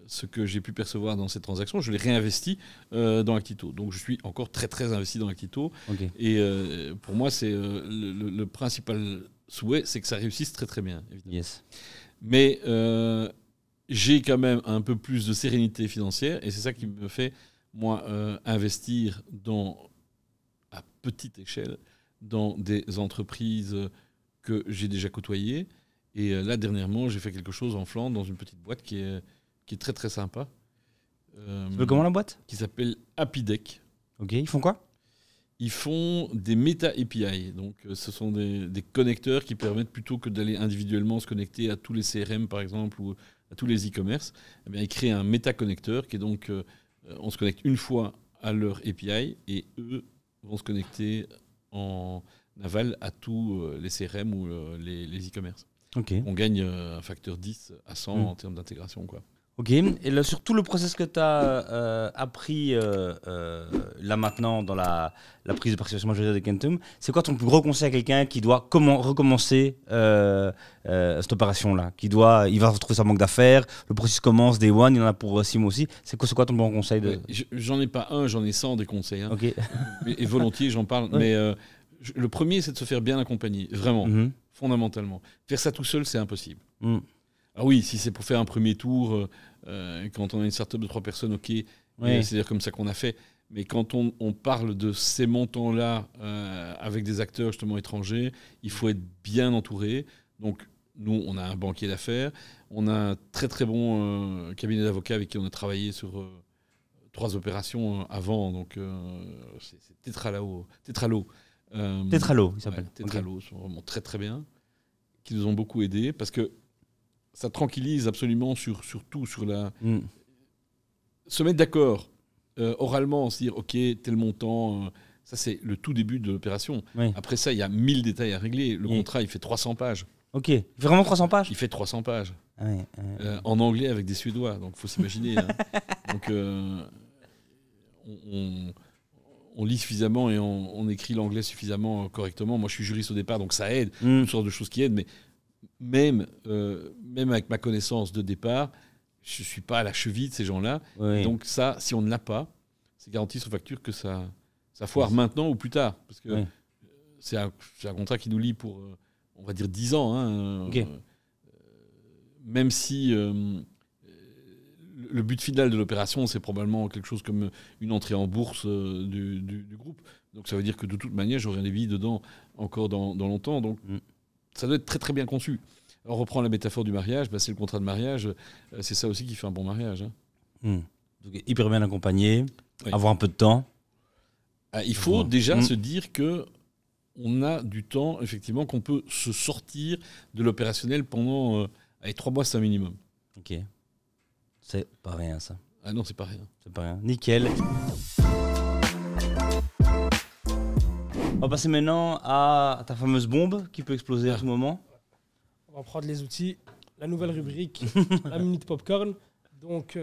ce que j'ai pu percevoir dans cette transaction, je l'ai réinvesti dans Actito. Donc je suis encore très très investi dans Actito. Okay. Et pour moi, c'est le principal souhait, c'est que ça réussisse très très bien. Évidemment. Yes. Mais j'ai quand même un peu plus de sérénité financière, et c'est ça qui me fait, moi, investir à petite échelle dans des entreprises que j'ai déjà côtoyées. Et là, dernièrement, j'ai fait quelque chose en Flandre, dans une petite boîte qui est très très sympa. Comment la boîte? Qui s'appelle HappyDeck. Ok, ils font quoi? Ils font des méta-API. Donc, ce sont des connecteurs qui permettent, plutôt que d'aller individuellement se connecter à tous les CRM, par exemple, ou à tous les e-commerce, eh bien, ils créent un méta-connecteur qui est donc, on se connecte une fois à leur API et eux vont se connecter en aval à tous les CRM ou les e-commerce. Okay. On gagne un facteur 10 à 100 en termes d'intégration, quoi. Ok, et là, sur tout le process que tu as appris là maintenant dans la prise de participation majoritaire de Quantum, c'est quoi ton plus gros conseil à quelqu'un qui doit recommencer cette opération-là, il va retrouver sa banque d'affaires, le processus commence, day one, il y en a pour 6 mois aussi. C'est quoi ton bon conseil J'en ai pas un, j'en ai 100 des conseils. Hein. Okay. Et volontiers, j'en parle. Ouais. Mais le premier, c'est de se faire bien accompagner, vraiment, fondamentalement. Faire ça tout seul, c'est impossible. Ah oui, si c'est pour faire un premier tour, quand on a une start-up de 3 personnes, ok, c'est-à-dire comme ça qu'on a fait. Mais quand on parle de ces montants-là avec des acteurs justement étrangers, il faut être bien entouré. Donc nous, on a un banquier d'affaires, on a un très très bon cabinet d'avocats avec qui on a travaillé sur 3 opérations avant. Donc c'est Tetralo. Tetralo, il s'appelle. Tetralo, sont vraiment très très bien, qui nous ont beaucoup aidés parce que ça tranquillise absolument sur tout, sur la... Se mettre d'accord oralement, se dire, OK, tel montant, ça c'est le tout début de l'opération. Oui. Après ça, il y a 1000 détails à régler. Le contrat, il fait 300 pages. OK. Il fait vraiment 300 pages? Il fait 300 pages. En anglais avec des Suédois, donc il faut s'imaginer. Hein. Donc, on lit suffisamment et on écrit l'anglais suffisamment correctement. Moi, je suis juriste au départ, donc ça aide. Toutes sortes de choses qui aident, mais même avec ma connaissance de départ, je ne suis pas à la cheville de ces gens-là. Oui. Donc ça, si on ne l'a pas, c'est garanti sur facture que ça foire maintenant ou plus tard. Parce que c'est un contrat qui nous lie pour... on va dire 10 ans. Hein, Ok. Même si le but final de l'opération, c'est probablement quelque chose comme une entrée en bourse du groupe. Donc ça veut dire que de toute manière, j'aurai un débit dedans encore dans longtemps. Donc ça doit être très très bien conçu. Alors, on reprend la métaphore du mariage, bah, c'est le contrat de mariage. C'est ça aussi qui fait un bon mariage. Hein. Donc, hyper bien accompagné, Oui. avoir un peu de temps. Ah, il faut déjà se dire que on a du temps, effectivement, qu'on peut se sortir de l'opérationnel pendant 3 mois, c'est un minimum. Ok. C'est pas rien, ça. Ah non, c'est pas rien. C'est pas rien. Nickel. On va passer maintenant à ta fameuse bombe qui peut exploser à tout moment. On va prendre les outils. La nouvelle rubrique, la minute popcorn. Donc,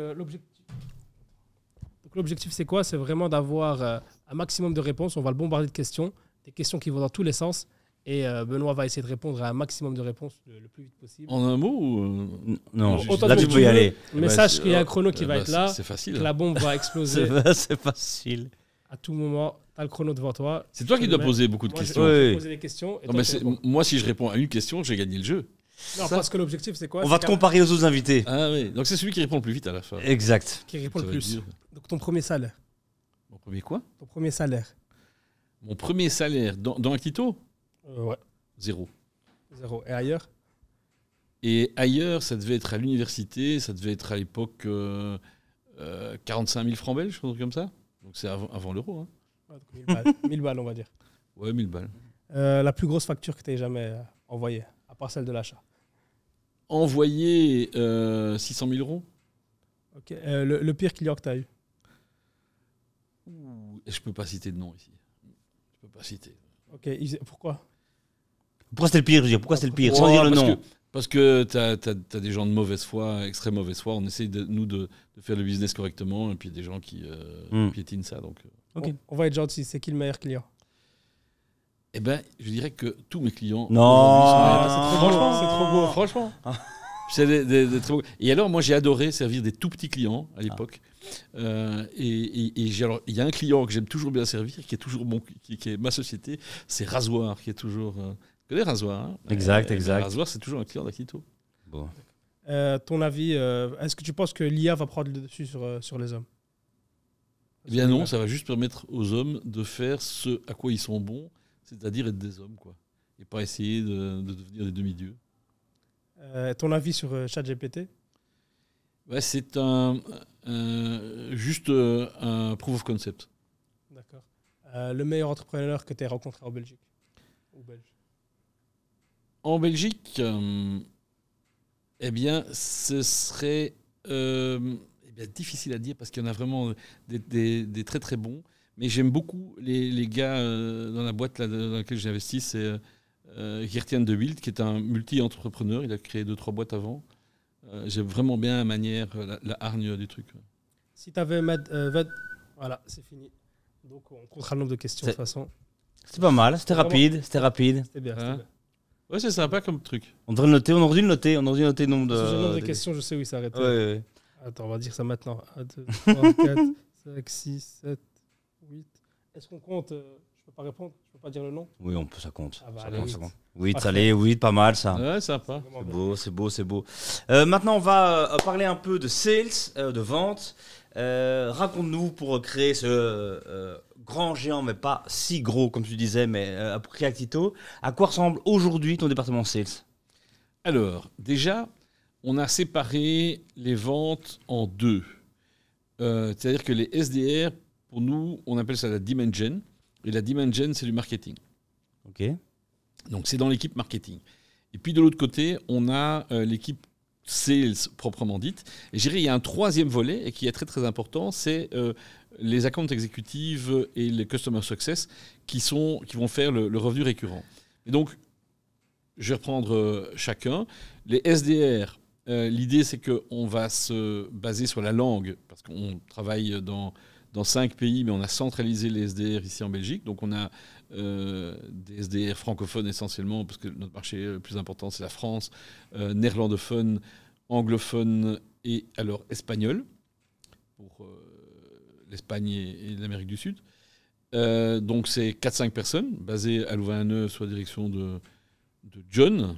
l'objectif, c'est quoi? C'est vraiment d'avoir un maximum de réponses. On va le bombarder de questions. Des questions qui vont dans tous les sens. Et Benoît va essayer de répondre à un maximum de réponses le plus vite possible. En un mot ou, Non, Autant là que tu tu peux y veux. aller. Mais bah, sache c'est- qu'il y a un chrono qui va être là. C'est facile. Que la bombe va exploser C'est facile. à tout moment. Tu as le chrono devant toi. C'est toi qui Je dois le mets. poser beaucoup de Moi, je questions. vais Oui. poser des questions. Et Non, toi, mais tu réponds. moi, si je réponds à une question, j'ai gagné le jeu. Non, ça. parce que l'objectif, c'est quoi? On C'est va te qu'un- comparer aux autres invités. Ah oui, donc c'est celui qui répond le plus vite à la fin. Exact. Qui répond Ça le va être plus. dur. Donc, ton premier salaire. Mon premier quoi? Ton premier salaire. Mon premier salaire dans Actito, Ouais. 0. 0. Et ailleurs? Et ailleurs, ça devait être à l'université, ça devait être à l'époque 45 000 francs belges, un truc comme ça. Donc c'est avant l'euro. Hein. Ouais, donc 1000 balles. 1000 balles, on va dire. Ouais, 1000 balles. La plus grosse facture que tu aies jamais envoyée, à part celle de l'achat. Envoyer 600 000 euros. Ok. Le pire client que tu as eu. Et je peux pas citer de nom ici. Je peux pas citer. Ok. Pourquoi? Pourquoi c'était le pire, je veux dire? Pourquoi c'était le pire? Sans Ouais, dire le parce nom. que- Parce que tu as des gens de mauvaise foi, extrême mauvaise foi. On essaye, de faire le business correctement, et puis il y a des gens qui piétinent ça. Donc, Ok. On va être gentil. C'est qui le meilleur client? eh ben, je dirais que tous mes clients. Non. aujourd'hui, sont- Ah, c'est trop beau, franchement, c'est trop beau. Franchement. C'est des très beaux. Et alors, moi, j'ai adoré servir des tout petits clients à l'époque. Alors, il y a un client que j'aime toujours bien servir, qui est toujours bon, qui est ma société, c'est Rasoir, qui est toujours. Tu connais Rasoir, hein? Exact, exact. Rasoir, c'est toujours un client d'Actito. Bon. Ton avis, est-ce que tu penses que l'IA va prendre le dessus sur les hommes? Eh bien non, ça va juste permettre aux hommes de faire ce à quoi ils sont bons, c'est-à-dire être des hommes, quoi. Et pas essayer de devenir des demi-dieux. Ton avis sur ChatGPT? Ouais, c'est juste un proof of concept. D'accord. Le meilleur entrepreneur que tu aies rencontré en Belgique? Ou belge? En Belgique, eh bien, ce serait difficile à dire parce qu'il y en a vraiment des très très bons. Mais j'aime beaucoup les gars dans la boîte là, dans laquelle j'investis, c'est Geert-Jan de Wild, qui est un multi-entrepreneur. Il a créé 2-3 boîtes avant. J'aime vraiment bien la manière, la hargne du truc. Si tu avais... Voilà, c'est fini. Donc, on comptera le nombre de questions de toute façon. C'était pas mal, c'était Vraiment. rapide, c'était rapide. C'était bien. Hein? C'était bien. Ouais, c'est sympa comme truc. On devrait le noter, on aurait dû le noter, on aurait dû noter le nombre Parce que j'ai le nombre de de... questions, je sais où il s'est arrêté. Ouais, ouais. Attends, on va dire ça maintenant. 1, 2, 3, 4, 5, 6, 7, 8. Est-ce qu'on compte Je peux pas répondre, je peux pas dire le nom. Oui, on peut, ça compte. Ah bah, Ça allez, compte, huit. ça compte. Oui, Parfait. allez, oui, pas mal ça. Ouais, sympa. Vraiment C'est bien. beau, c'est beau, c'est beau. Maintenant, on va parler un peu de sales, de vente. Raconte-nous pour créer ce grand géant, mais pas si gros comme tu disais, mais pour créer Actito, à quoi ressemble aujourd'hui ton département sales? Alors, déjà, on a séparé les ventes en deux. C'est-à-dire que les SDR, pour nous, on appelle ça la demand gen. Et la demand gen, c'est du marketing. Ok. Donc, c'est dans l'équipe marketing. Et puis, de l'autre côté, on a l'équipe sales proprement dite. Et je dirais, il y a un troisième volet, et qui est très, très important, c'est les account executives et les customer success qui vont faire le revenu récurrent. Et donc, je vais reprendre chacun. Les SDR, l'idée, c'est qu'on va se baser sur la langue, parce qu'on travaille dans 5 pays, mais on a centralisé les SDR ici en Belgique. Donc, on a des SDR francophones essentiellement, parce que notre marché le plus important, c'est la France, néerlandophone, anglophone et alors espagnol, pour l'Espagne et l'Amérique du Sud. Donc, c'est 4-5 personnes, basées à Louvain-la-Neuve, soit direction de de John.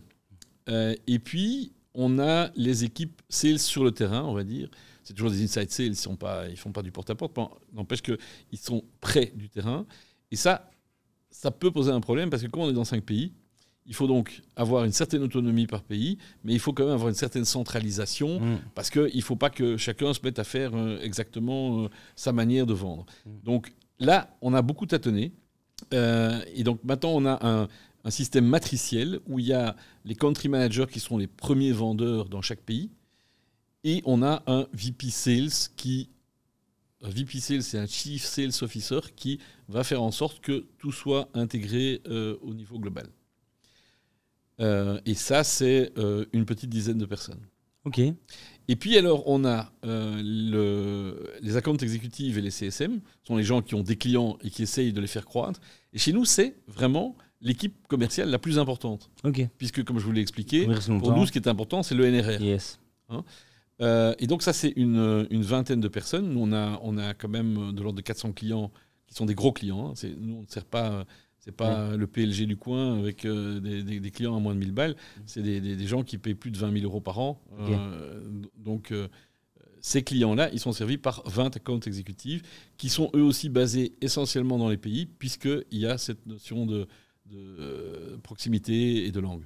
Et puis, on a les équipes sales sur le terrain, on va dire. C'est toujours des inside sales, ils ne font pas du porte-à-porte. N'empêche qu'ils sont près du terrain. Et ça peut poser un problème parce que quand on est dans 5 pays, il faut donc avoir une certaine autonomie par pays, mais il faut quand même avoir une certaine centralisation parce qu'il ne faut pas que chacun se mette à faire exactement sa manière de vendre. Donc là, on a beaucoup tâtonné. Et donc maintenant, on a un système matriciel où il y a les country managers qui sont les premiers vendeurs dans chaque pays. Et on a un VP Sales un VP Sales, c'est un Chief Sales Officer qui va faire en sorte que tout soit intégré au niveau global. Et ça, c'est une petite dizaine de personnes. Ok. Et puis alors, on a les account exécutives et les CSM, sont les gens qui ont des clients et qui essayent de les faire croître. Et chez nous, c'est vraiment l'équipe commerciale la plus importante. Ok. Puisque, comme je vous l'ai expliqué, pour nous, ce qui est important, c'est le NRR. Yes. Hein, et donc ça, c'est une vingtaine de personnes. Nous, on a quand même de l'ordre de 400 clients qui sont des gros clients. Hein. Nous, on ne sert pas... C'est pas le PLG du coin avec des clients à moins de 1000 balles. C'est des gens qui payent plus de 20 000 euros par an. Okay. Donc, ces clients-là, ils sont servis par 20 account exécutifs qui sont eux aussi basés essentiellement dans les pays puisqu'il y a cette notion de proximité et de langue.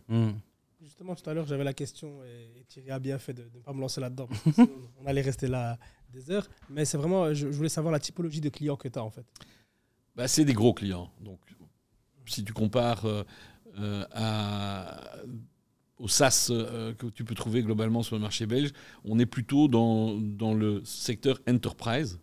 Justement, tout à l'heure, j'avais la question et Thierry a bien fait de ne pas me lancer là-dedans. Parce que sinon, on allait rester là des heures. Mais c'est vraiment, je voulais savoir la typologie de clients que tu as en fait. Bah, c'est des gros clients. Donc, si tu compares au SaaS que tu peux trouver globalement sur le marché belge, on est plutôt dans le secteur enterprise.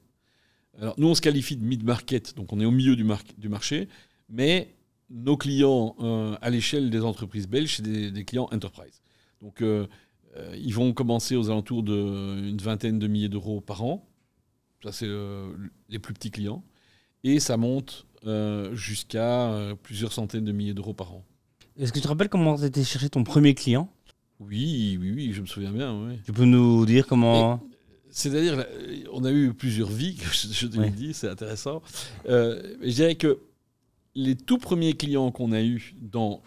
Alors, nous, on se qualifie de mid-market, donc on est au milieu du marché, mais nos clients à l'échelle des entreprises belges, c'est des clients enterprise. Donc, ils vont commencer aux alentours d'une vingtaine de milliers d'euros par an. Ça, c'est les plus petits clients. Et ça monte jusqu'à plusieurs centaines de milliers d'euros par an. Est-ce que tu te rappelles comment tu étais chercher ton premier client ? Oui, je me souviens bien. Oui. Tu peux nous dire comment... C'est-à-dire, on a eu plusieurs vies, je te l'ai dit, c'est intéressant. Je dirais que les tout premiers clients qu'on a eus dans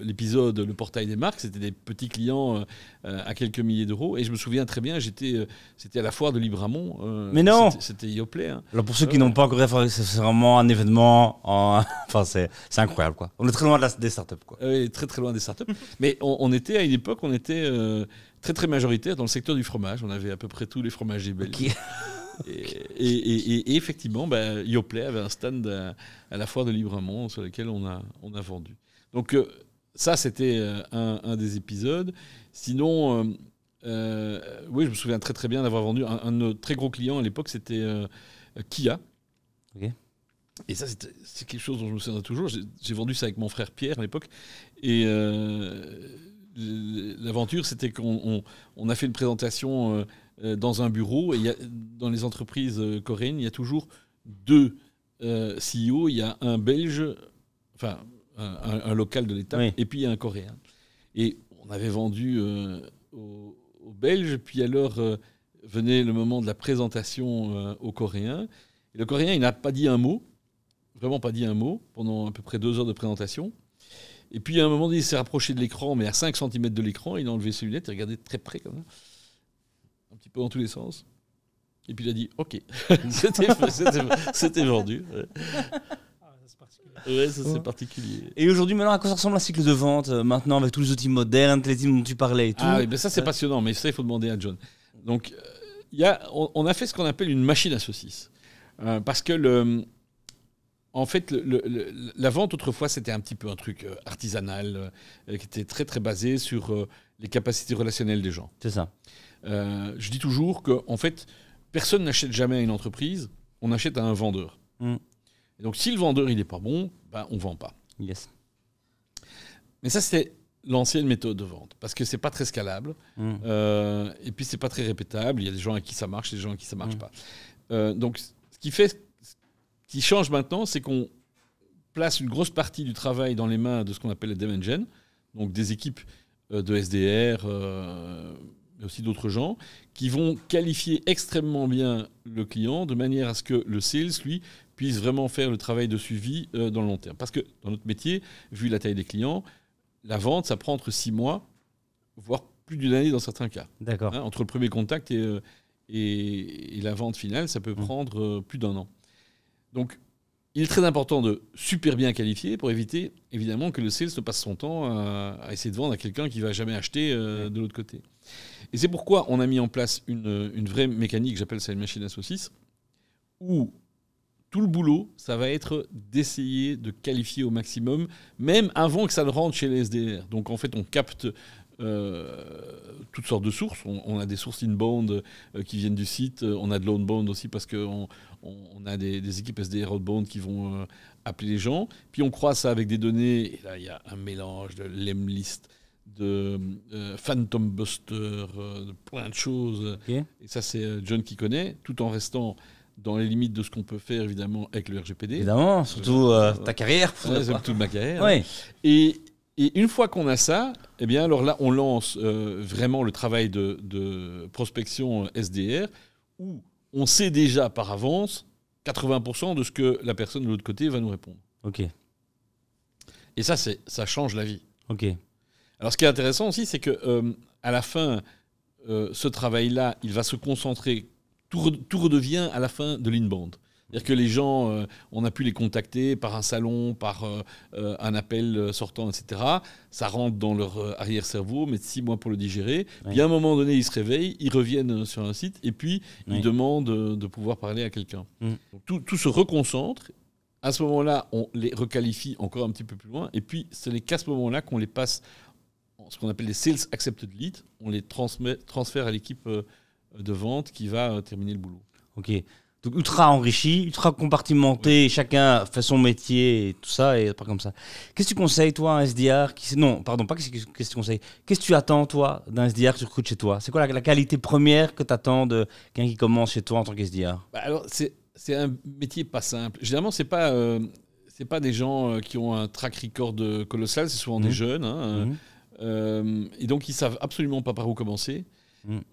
l'épisode Le portail des marques, c'était des petits clients à quelques milliers d'euros. Et je me souviens très bien, c'était à la foire de Libramont. Mais non, c'était Yoplait. Hein. Alors pour ceux qui n'ont pas encore, c'est vraiment un événement. Enfin, c'est incroyable, quoi. On est très loin des startups, quoi. Oui, très très loin des startups. Mais on était à une époque, on était très très majoritaire dans le secteur du fromage. On avait à peu près tous les fromagers belges. Okay. Et effectivement, Yoplait avait un stand à la foire de Libramont sur lequel on a vendu. Donc ça, c'était un des épisodes. Sinon, oui, je me souviens très très bien d'avoir vendu un de nos très gros clients à l'époque, c'était Kia. Okay. Et ça, c'est quelque chose dont je me souviens toujours. J'ai vendu ça avec mon frère Pierre à l'époque. Et l'aventure, c'était qu'on a fait une présentation dans un bureau. Et dans les entreprises coréennes, il y a toujours deux CEO. Il y a un Belge, enfin un local de l'État, oui. Et puis il y a un Coréen. Et on avait vendu aux Belges. Puis alors venait le moment de la présentation aux Coréens. Et le Coréen, il n'a pas dit un mot. Vraiment pas dit un mot pendant à peu près 2 heures de présentation. Et puis à un moment donné, il s'est rapproché de l'écran, mais à 5 cm de l'écran, il a enlevé ses lunettes et regardé très près comme ça, un petit peu dans tous les sens. Et puis il a dit OK. C'était vendu. Ouais. Ouais, ça c'est particulier. Et aujourd'hui, maintenant, à quoi ça ressemble un cycle de vente maintenant avec tous les outils modernes, les outils dont tu parlais et tout? Ah oui, ben ça c'est passionnant, mais ça il faut demander à John. Donc on a fait ce qu'on appelle une machine à saucisses. Parce que en fait, la vente, autrefois, c'était un petit peu un truc artisanal, qui était très, très basé sur les capacités relationnelles des gens. C'est ça. Je dis toujours qu'en fait, personne n'achète jamais à une entreprise, on achète à un vendeur. Et donc, si le vendeur, il n'est pas bon, on ne vend pas. Yes. Mais ça, c'était l'ancienne méthode de vente, parce que ce n'est pas très scalable, et puis ce n'est pas très répétable. Il y a des gens à qui ça marche, des gens à qui ça ne marche pas. Donc, ce qui change maintenant, c'est qu'on place une grosse partie du travail dans les mains de ce qu'on appelle les Dev Engine, donc des équipes de SDR, mais aussi d'autres gens, qui vont qualifier extrêmement bien le client de manière à ce que le sales, lui, puisse vraiment faire le travail de suivi dans le long terme. Parce que dans notre métier, vu la taille des clients, la vente, ça prend entre 6 mois, voire plus d'une année dans certains cas. D'accord. Hein, entre le premier contact et la vente finale, ça peut prendre plus d'1 an. Donc, il est très important de super bien qualifier pour éviter, évidemment, que le sales ne passe son temps à essayer de vendre à quelqu'un qui ne va jamais acheter de l'autre côté. Et c'est pourquoi on a mis en place une vraie mécanique, j'appelle ça une machine à saucisses, où tout le boulot, ça va être d'essayer de qualifier au maximum, même avant que ça ne rentre chez les SDR. Donc, en fait, on capte toutes sortes de sources. On a des sources inbound qui viennent du site. On a de l'outbound aussi parce qu'on a des équipes SDR outbound qui vont appeler les gens. Puis on croise ça avec des données. Et là, il y a un mélange de Lemlist, de Phantom Buster, de plein de choses. Okay. Et ça, c'est John qui connaît, tout en restant dans les limites de ce qu'on peut faire, évidemment, avec le RGPD. Évidemment, surtout ta carrière. Ouais, c'est toute ma carrière. Ouais. Et une fois qu'on a ça, eh bien, alors là, on lance vraiment le travail de prospection SDR, où on sait déjà par avance 80% de ce que la personne de l'autre côté va nous répondre. Ok. Et ça, ça change la vie. Ok. Alors, ce qui est intéressant aussi, c'est que à la fin, ce travail-là, il va se concentrer. Tout redevient à la fin de l'inbound. C'est-à-dire que les gens, on a pu les contacter par un salon, par un appel sortant, etc. Ça rentre dans leur arrière-cerveau, mais 6 mois pour le digérer. Oui. Puis à un moment donné, ils se réveillent, ils reviennent sur un site et puis ils demandent de pouvoir parler à quelqu'un. Donc, tout se reconcentre. À ce moment-là, on les requalifie encore un petit peu plus loin. Et puis, ce n'est qu'à ce moment-là qu'on les passe, ce qu'on appelle les Sales Accepted Leads. On les transfère à l'équipe de vente qui va terminer le boulot. Ok. Donc ultra enrichi, ultra compartimenté, oui. Chacun fait son métier et tout ça, et pas comme ça. Qu'est-ce que tu conseilles, toi, un SDR Non, pardon, pas qu'est-ce que tu conseilles. Qu'est-ce que tu attends, toi, d'un SDR que tu recrutes chez toi? C'est quoi la qualité première que tu attends de quelqu'un qui commence chez toi en tant qu'SDR? Alors, c'est un métier pas simple. Généralement, c'est pas des gens qui ont un track record colossal, c'est souvent des jeunes. Hein, et donc, ils savent absolument pas par où commencer.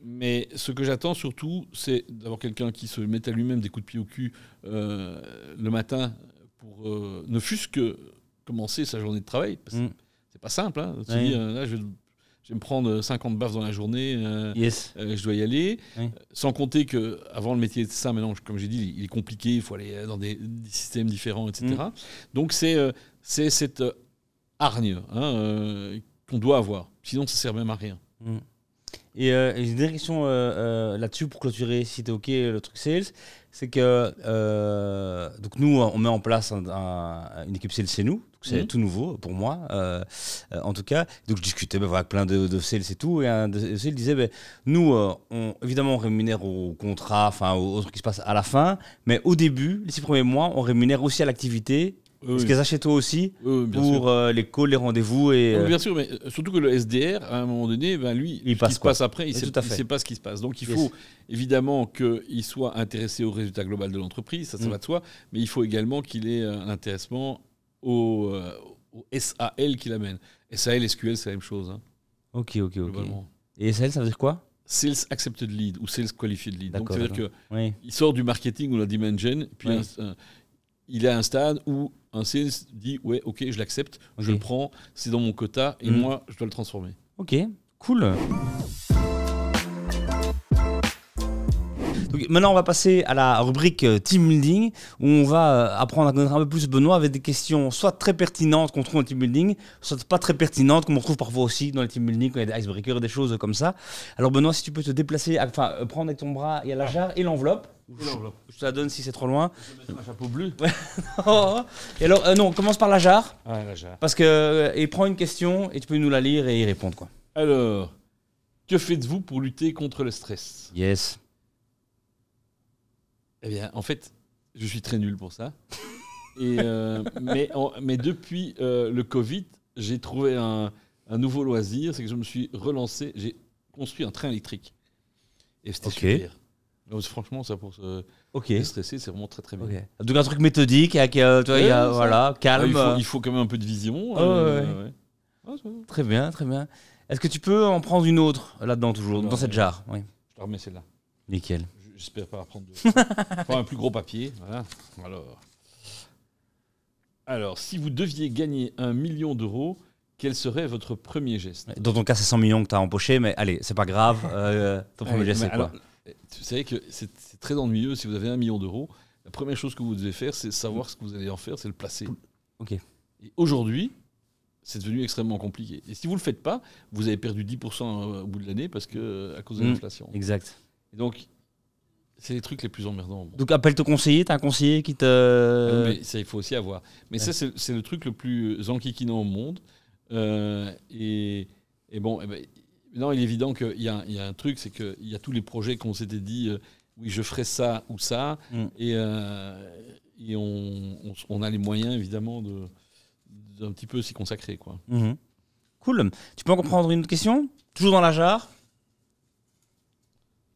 Mais ce que j'attends surtout, c'est d'avoir quelqu'un qui se mette à lui-même des coups de pied au cul le matin pour ne fût-ce que commencer sa journée de travail. Parce que c'est pas simple. Hein. Tu dis, là, je vais me prendre 50 baffes dans la journée, je dois y aller. Sans compter qu'avant, le métier de ça, maintenant, comme j'ai dit, il est compliqué, il faut aller dans des systèmes différents, etc. Donc, c'est cette hargne qu'on doit avoir. Sinon, ça ne sert même à rien. Et j'ai une dernière question là-dessus pour clôturer, si tu es OK, le truc sales. C'est que donc nous, on met en place une équipe sales chez nous. C'est tout nouveau pour moi, en tout cas. Donc je discutais avec plein de sales et tout. Et un de sales disait, nous, évidemment, on rémunère au contrat, au truc qui se passe à la fin. Mais au début, les 6 premiers mois, on rémunère aussi à l'activité. Est-ce que ça chez toi aussi pour les calls, les rendez-vous bien sûr, mais surtout que le SDR, à un moment donné, lui, ce qui se passe après, il ne sait pas ce qui se passe. Donc il faut évidemment qu'il soit intéressé au résultat global de l'entreprise, ça va de soi, mais il faut également qu'il ait un intéressement au SAL qu'il amène. SAL, SQL, c'est la même chose. Hein, ok. Et SAL, ça veut dire quoi? Sales Accepted Lead ou Sales Qualified Lead. Donc ça veut dire qu'il sort du marketing ou la demand gen, puis il est à un stade où un sales dit ouais, ok, je l'accepte, je le prends, c'est dans mon quota et moi je dois le transformer. Ok, cool. Donc, maintenant, on va passer à la rubrique Team Building où on va apprendre à connaître un peu plus Benoît avec des questions soit très pertinentes qu'on trouve dans le Team Building, soit pas très pertinentes qu'on retrouve parfois aussi dans les Team Building quand il y a des icebreakers et des choses comme ça. Alors Benoît, si tu peux te déplacer, prendre avec ton bras, il y a la jarre et l'enveloppe. Je te la donne si c'est trop loin. Je vais mettre un chapeau bleu. Et alors, non, on commence par la jarre. La jarre. Parce que il prend une question et tu peux nous la lire et y répondre, quoi. Alors, que faites-vous pour lutter contre le stress? Yes. Eh bien, en fait, je suis très nul pour ça. Et, mais depuis le Covid, j'ai trouvé un nouveau loisir, c'est que je me suis relancé, j'ai construit un train électrique. Et c'était super. Donc, franchement, ça pour se stresser, c'est vraiment très très bien. Donc un truc méthodique, avec, voilà, calme. Il faut quand même un peu de vision. Très bien, très bien. Est-ce que tu peux en prendre une autre là-dedans toujours, dans cette jarre? Je te remets celle-là. Nickel. J'espère pas prendre un plus gros papier. Voilà. Alors, si vous deviez gagner 1 million d'euros, quel serait votre premier geste? Dans ton cas, c'est 100 millions que tu as empoché, mais allez, c'est pas grave. Ton premier geste, Mais c'est quoi? alors, vous savez que c'est très ennuyeux. Si vous avez 1 million d'euros, la première chose que vous devez faire, c'est savoir ce que vous allez en faire, c'est le placer. Ok. Et aujourd'hui, c'est devenu extrêmement compliqué. Et si vous ne le faites pas, vous avez perdu 10% au bout de l'année parce que, à cause de l'inflation. Exact. Et donc, c'est les trucs les plus emmerdants. Bon. Donc, appelle ton conseiller, tu as un conseiller qui te. Mais ça, il faut aussi avoir. Mais ça, c'est le truc le plus enquiquinant au monde. Et bon, non, il est évident qu'il y a un truc, c'est qu'il y a tous les projets qu'on s'était dit, oui, je ferai ça ou ça. Et on a les moyens, évidemment, d'un petit peu s'y consacrer, quoi. Cool. Tu peux encore prendre une autre question? Toujours dans la jarre?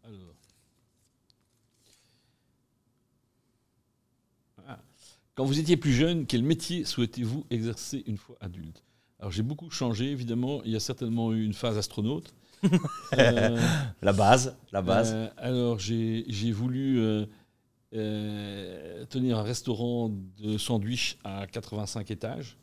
Alors. Quand vous étiez plus jeune, quel métier souhaitez-vous exercer une fois adulte? Alors, j'ai beaucoup changé, évidemment. Il y a certainement eu une phase astronaute. La base. Alors, j'ai voulu tenir un restaurant de sandwich à 85 étages.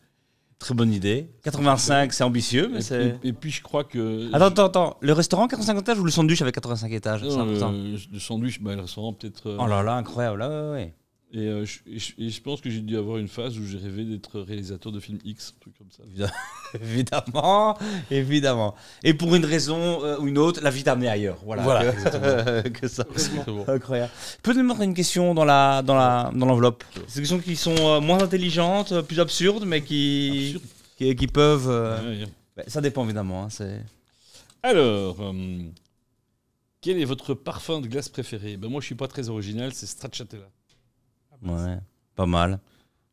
Très bonne idée. 85, c'est ambitieux, mais c'est. Et puis, je crois que... Attends. Le restaurant 85 étages ou le sandwich avec 85 étages? C'est important. Le sandwich, le restaurant, peut-être... Oh là là, incroyable. Ouais. Et je pense que j'ai dû avoir une phase où j'ai rêvé d'être réalisateur de films X, un truc comme ça. Évidemment. Et pour une raison ou une autre, la vie t'a amené ailleurs. Voilà. Que ça. Exactement. Incroyable. Peux-tu me mettre une question dans l'enveloppe? C'est des questions qui sont moins intelligentes, plus absurdes, mais qui peuvent... Ça dépend évidemment. Alors, quel est votre parfum de glace préféré? Moi, je suis pas très original, c'est Stracciatella. Ouais, pas mal.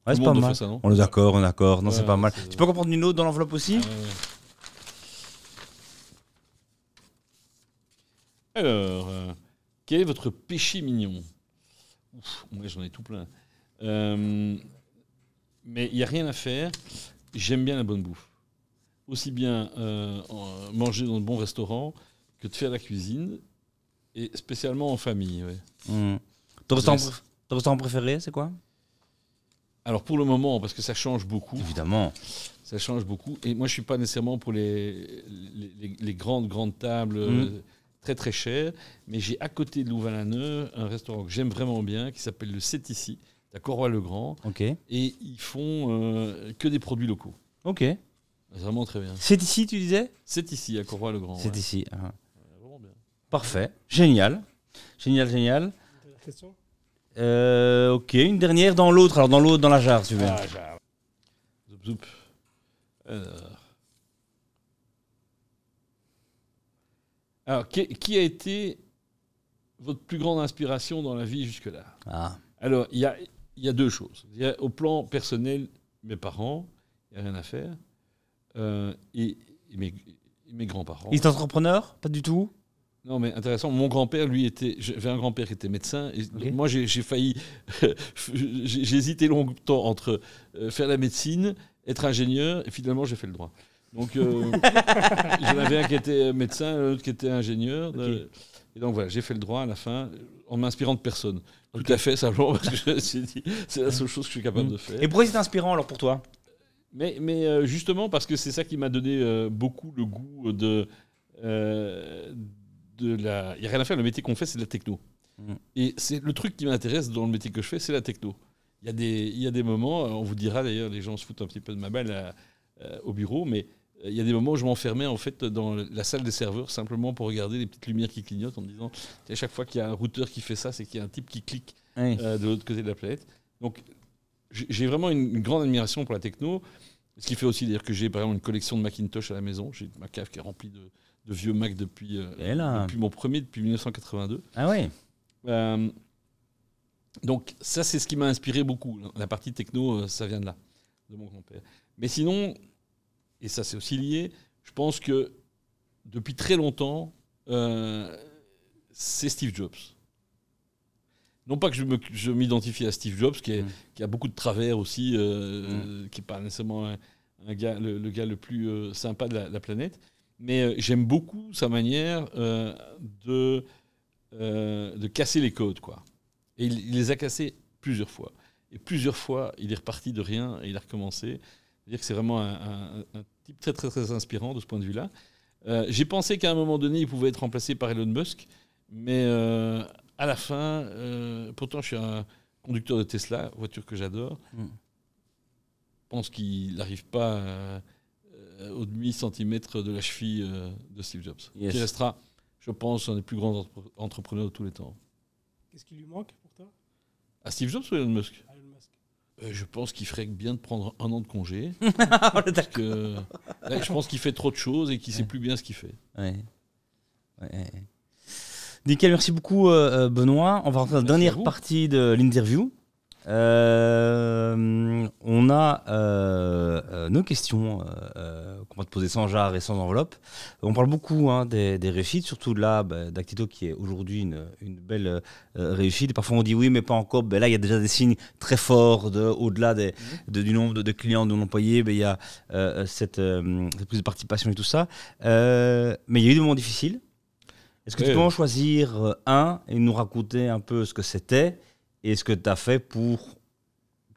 Ouais, Tout c'est le pas monde mal. fait ça, non? On est d'accord. Non, c'est pas mal. c'est- Tu peux encore prendre une autre dans l'enveloppe aussi? Alors, quel est votre péché mignon? Moi, j'en ai tout plein. Mais il n'y a rien à faire. J'aime bien la bonne bouffe. Aussi bien manger dans de bons restaurants que de faire la cuisine, et spécialement en famille. Ouais. Ton restaurant préféré, c'est quoi? Alors pour le moment, parce que ça change beaucoup. Évidemment. Ça change beaucoup. Et moi, je suis pas nécessairement pour les grandes tables très très chères. Mais j'ai à côté de Louvain-la-Neuve un restaurant que j'aime vraiment bien qui s'appelle le C'est ici, à Corroy-le-Grand. Ok. Et ils font que des produits locaux. Ok. C'est vraiment très bien. C'est ici, tu disais? C'est ici, à Corroy-le-grand. C'est ici. Ouais, vraiment bien. Parfait. Génial. Génial. Dernière question. Ok, une dernière dans l'autre. Alors, dans la jarre, si tu veux. Jarre. Zoup. Alors, qui a été votre plus grande inspiration dans la vie jusque-là? Alors, il y a deux choses. Il y a, au plan personnel, mes parents, il n'y a rien à faire. Et mes grands-parents. Il est entrepreneur? Pas du tout? Non, mais intéressant. Mon grand-père, j'avais un grand-père qui était médecin. Et moi, j'ai failli. J'ai hésité longtemps entre faire la médecine, être ingénieur, et finalement, j'ai fait le droit. Donc, j'en avais un qui était médecin, l'autre qui était ingénieur. Okay. Et donc, voilà, j'ai fait le droit à la fin, en m'inspirant de personne. Tout à fait, simplement, parce que je me suis dit, c'est la seule chose que je suis capable de faire. Et pourquoi c'est inspirant, alors, pour toi? Mais justement, parce que c'est ça qui m'a donné beaucoup le goût de la... Il n'y a rien à faire, le métier qu'on fait, c'est de la techno. Et c'est le truc qui m'intéresse dans le métier que je fais, c'est la techno. Il y a des moments, on vous dira d'ailleurs, les gens se foutent un petit peu de ma balle au bureau, mais il y a des moments où je m'enfermais en fait dans la salle des serveurs simplement pour regarder les petites lumières qui clignotent en me disant, à chaque fois qu'il y a un routeur qui fait ça, c'est qu'il y a un type qui clique de l'autre côté de la planète. Donc j'ai vraiment une grande admiration pour la techno, ce qui fait aussi d'ailleurs que j'ai par exemple une collection de Macintosh à la maison. J'ai ma cave qui est remplie de vieux Mac depuis mon premier, depuis 1982. Ah oui. Donc ça, c'est ce qui m'a inspiré beaucoup. La partie techno, ça vient de là, de mon grand-père. Mais sinon, et ça c'est aussi lié, je pense que depuis très longtemps, c'est Steve Jobs. Non pas que je m'identifie à Steve Jobs, qui a beaucoup de travers aussi, qui n'est pas nécessairement le gars le plus sympa de la planète, mais j'aime beaucoup sa manière de casser les codes, quoi. Et il les a cassés plusieurs fois. Et plusieurs fois, il est reparti de rien et il a recommencé. C'est-à-dire que c'est vraiment un type très, très, très inspirant de ce point de vue-là. J'ai pensé qu'à un moment donné, il pouvait être remplacé par Elon Musk, mais à la fin, pourtant je suis un conducteur de Tesla, voiture que j'adore, je pense qu'il n'arrive pas au demi-centimètre de la cheville de Steve Jobs. Yes. Qui restera, je pense, un des plus grands entrepreneurs de tous les temps. Qu'est-ce qui lui manque pour toi? À Steve Jobs ou Elon Musk? Elon Musk. Je pense qu'il ferait bien de prendre un an de congé. On est Parce d'accord. que, là, je pense qu'il fait trop de choses et qu'il ne sait Ouais. plus bien ce qu'il fait. Ouais. Ouais. Nickel, merci beaucoup Benoît. On va rentrer dans la Merci à dernière vous. partie de l'interview. On a nos questions qu'on va te poser sans jarre et sans enveloppe. On parle beaucoup des réussites, surtout là d'Actito qui est aujourd'hui une belle réussite. Et parfois on dit oui mais pas encore. Ben là il y a déjà des signes très forts au-delà du nombre de clients, de employés. Ben, il y a cette prise de participation et tout ça. Mais il y a eu des moments difficiles. Est-ce que tu Ouais. peux en choisir un et nous raconter un peu ce que c'était et ce que tu as fait pour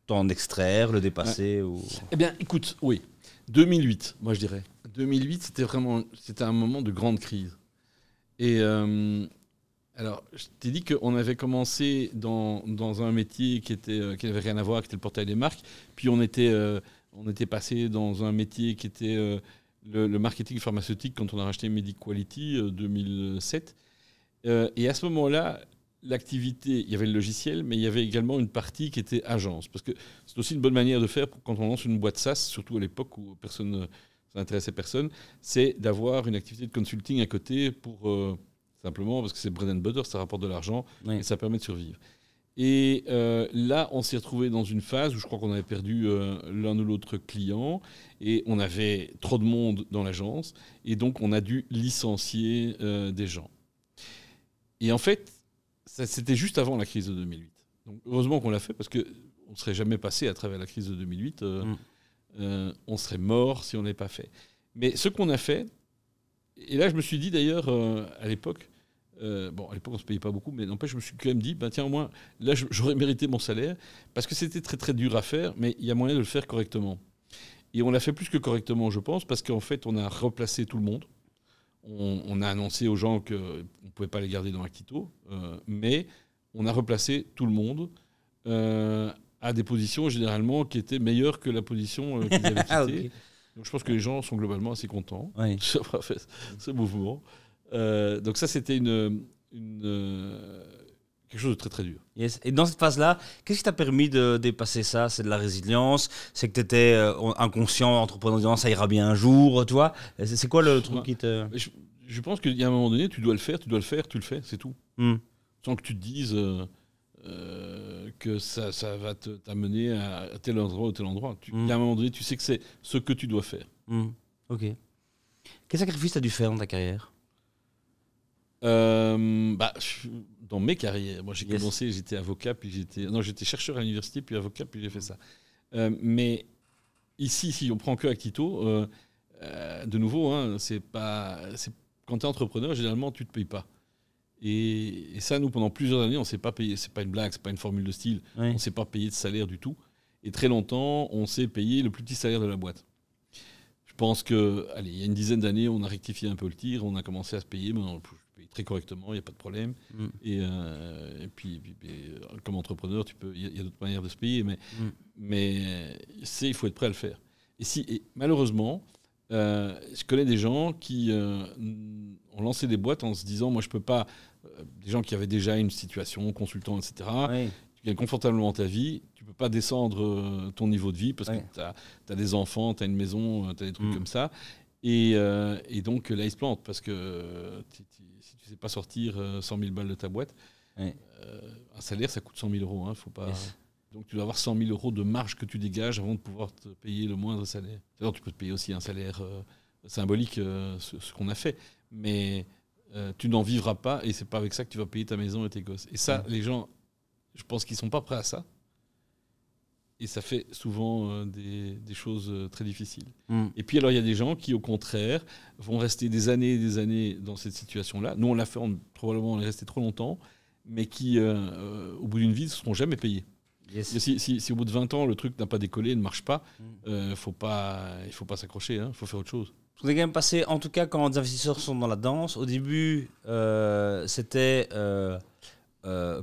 t'en extraire, le dépasser ou... Eh bien, écoute, oui. 2008, moi je dirais. 2008, c'était un moment de grande crise. Et alors, je t'ai dit qu'on avait commencé dans un métier qui n'avait rien à voir, qui était le portail des marques. Puis on était passé dans un métier qui était le marketing pharmaceutique quand on a racheté MediQuality 2007. Et à ce moment-là, l'activité, il y avait le logiciel, mais il y avait également une partie qui était agence. Parce que c'est aussi une bonne manière de faire quand on lance une boîte SaaS, surtout à l'époque où ça n'intéressait personne, c'est d'avoir une activité de consulting à côté pour simplement, parce que c'est bread and butter, ça rapporte de l'argent Oui. et ça permet de survivre. Et là, on s'est retrouvé dans une phase où je crois qu'on avait perdu l'un ou l'autre client et on avait trop de monde dans l'agence et donc on a dû licencier des gens. Et en fait, c'était juste avant la crise de 2008. Donc, heureusement qu'on l'a fait parce qu'on ne serait jamais passé à travers la crise de 2008. On serait mort si on n'avait pas fait. Mais ce qu'on a fait, et là je me suis dit d'ailleurs à l'époque, à l'époque on ne se payait pas beaucoup, mais n'empêche, je me suis quand même dit, tiens, au moins, là j'aurais mérité mon salaire parce que c'était très très dur à faire, mais il y a moyen de le faire correctement. Et on l'a fait plus que correctement, je pense, parce qu'en fait on a replacé tout le monde. On a annoncé aux gens qu'on ne pouvait pas les garder dans Actito, mais on a replacé tout le monde à des positions généralement qui étaient meilleures que la position qu'ils avaient quittée. Ok. Donc je pense que les gens sont globalement assez contents Oui. d'avoir fait ce mouvement. Donc ça, c'était quelque chose de très très dur. Yes. Et dans cette phase-là, qu'est-ce qui t'a permis de dépasser ça? C'est de la résilience? C'est que tu étais inconscient, entrepreneur, en disant ça ira bien un jour, tu vois? C'est quoi le truc qui te... Je pense qu'il y a un moment donné, tu dois le faire, tu le fais, c'est tout. Sans que tu te dises que ça va t'amener à tel endroit ou tel endroit. Il y a un moment donné, tu sais que c'est ce que tu dois faire. Ok. Quel sacrifice tu as dû faire dans ta carrière? Dans mes carrières, moi j'ai Yes. commencé, j'étais avocat, puis j'étais chercheur à l'université, puis avocat, puis j'ai fait ça. Mais ici, si on prend que Actito, de nouveau, quand tu es entrepreneur, généralement tu ne te payes pas. Et ça, nous, pendant plusieurs années, on ne s'est pas payé. C'est pas une blague, c'est pas une formule de style. Oui. On ne s'est pas payé de salaire du tout. Et très longtemps, on s'est payé le plus petit salaire de la boîte. Je pense que, allez, il y a une dizaine d'années, on a rectifié un peu le tir, on a commencé à se payer, mais on se paye très correctement, il n'y a pas de problème. Et puis, comme entrepreneur, il y a d'autres manières de se payer, mais il faut être prêt à le faire. Et malheureusement, je connais des gens qui ont lancé des boîtes en se disant, moi je peux pas, des gens qui avaient déjà une situation, consultant, etc. Oui. Tu gagnes confortablement ta vie, tu peux pas descendre ton niveau de vie parce que tu as des enfants, tu as une maison, tu as des trucs comme ça. Et donc là, ils se plantent parce que si tu sais pas sortir 100 000 balles de ta boîte, un salaire, ça coûte 100 000 euros. Faut pas... Yes. Donc tu dois avoir 100 000 euros de marge que tu dégages avant de pouvoir te payer le moindre salaire. Alors tu peux te payer aussi un salaire symbolique, ce qu'on a fait. Mais tu n'en vivras pas et c'est pas avec ça que tu vas payer ta maison et tes gosses. Et ça, les gens, je pense qu'ils sont pas prêts à ça. Et ça fait souvent des choses très difficiles. Et puis alors il y a des gens qui au contraire vont rester des années et des années dans cette situation-là. Nous on l'a fait, probablement on est resté trop longtemps, mais qui au bout d'une vie ne seront jamais payés. Yes. Si au bout de 20 ans, le truc n'a pas décollé, ne marche pas, il faut pas s'accrocher, il faut faire autre chose. On est quand même passé, en tout cas, quand les investisseurs sont dans la danse, au début, c'était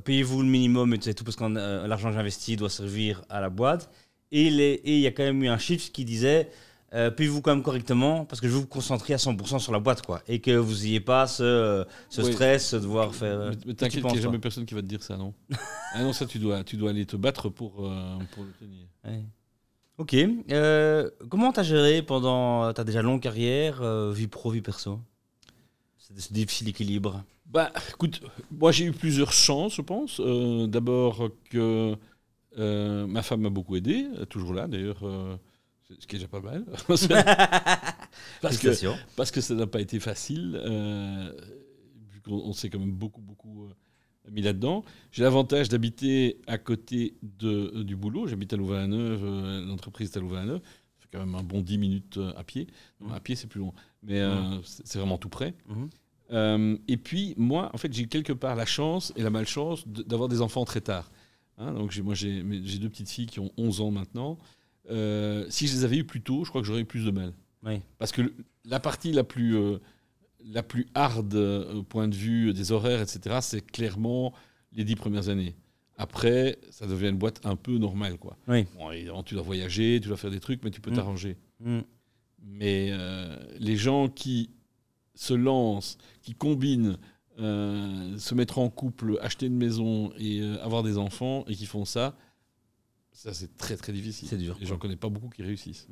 payez-vous le minimum et tout, parce que l'argent que j'investis doit servir à la boîte. Et il y a quand même eu un shift qui disait payez-vous quand même correctement, parce que je veux vous concentrer à 100% sur la boîte, quoi. Et que vous n'ayez pas ce stress de devoir faire. Mais t'inquiète qu'il n'y a jamais personne qui va te dire ça, non? Ah non, ça, tu dois aller te battre pour l'obtenir. Ouais. Ok. Comment t'as géré pendant ta déjà longue carrière, vie pro, vie perso? C'est ce difficile équilibre. Bah, écoute, moi j'ai eu plusieurs chances, je pense. D'abord que ma femme m'a beaucoup aidé, toujours là d'ailleurs, ce qui est déjà pas mal. parce que ça n'a pas été facile, vu qu'on s'est quand même beaucoup mis là-dedans. J'ai l'avantage d'habiter à côté du boulot. J'habite à Louvain-la-Neuve, l'entreprise est à Louvain-la-Neuve. Ça fait quand même un bon 10 minutes à pied. Non, à pied, c'est plus long, mais c'est vraiment tout près. Et puis, moi, en fait, j'ai quelque part la chance et la malchance d'avoir des enfants très tard. Hein, donc, j'ai 2 petites filles qui ont 11 ans maintenant. Si je les avais eues plus tôt, je crois que j'aurais eu plus de mal. Oui. Parce que la partie la plus hard au point de vue des horaires, etc., c'est clairement les 10 premières années. Après, ça devient une boîte un peu normale, quoi. Oui. Bon, évidemment, tu dois voyager, tu dois faire des trucs, mais tu peux t'arranger. Mais les gens qui se lancent, qui combinent se mettre en couple, acheter une maison et avoir des enfants, et qui font ça c'est très très difficile. C'est dur. Et j'en connais pas beaucoup qui réussissent.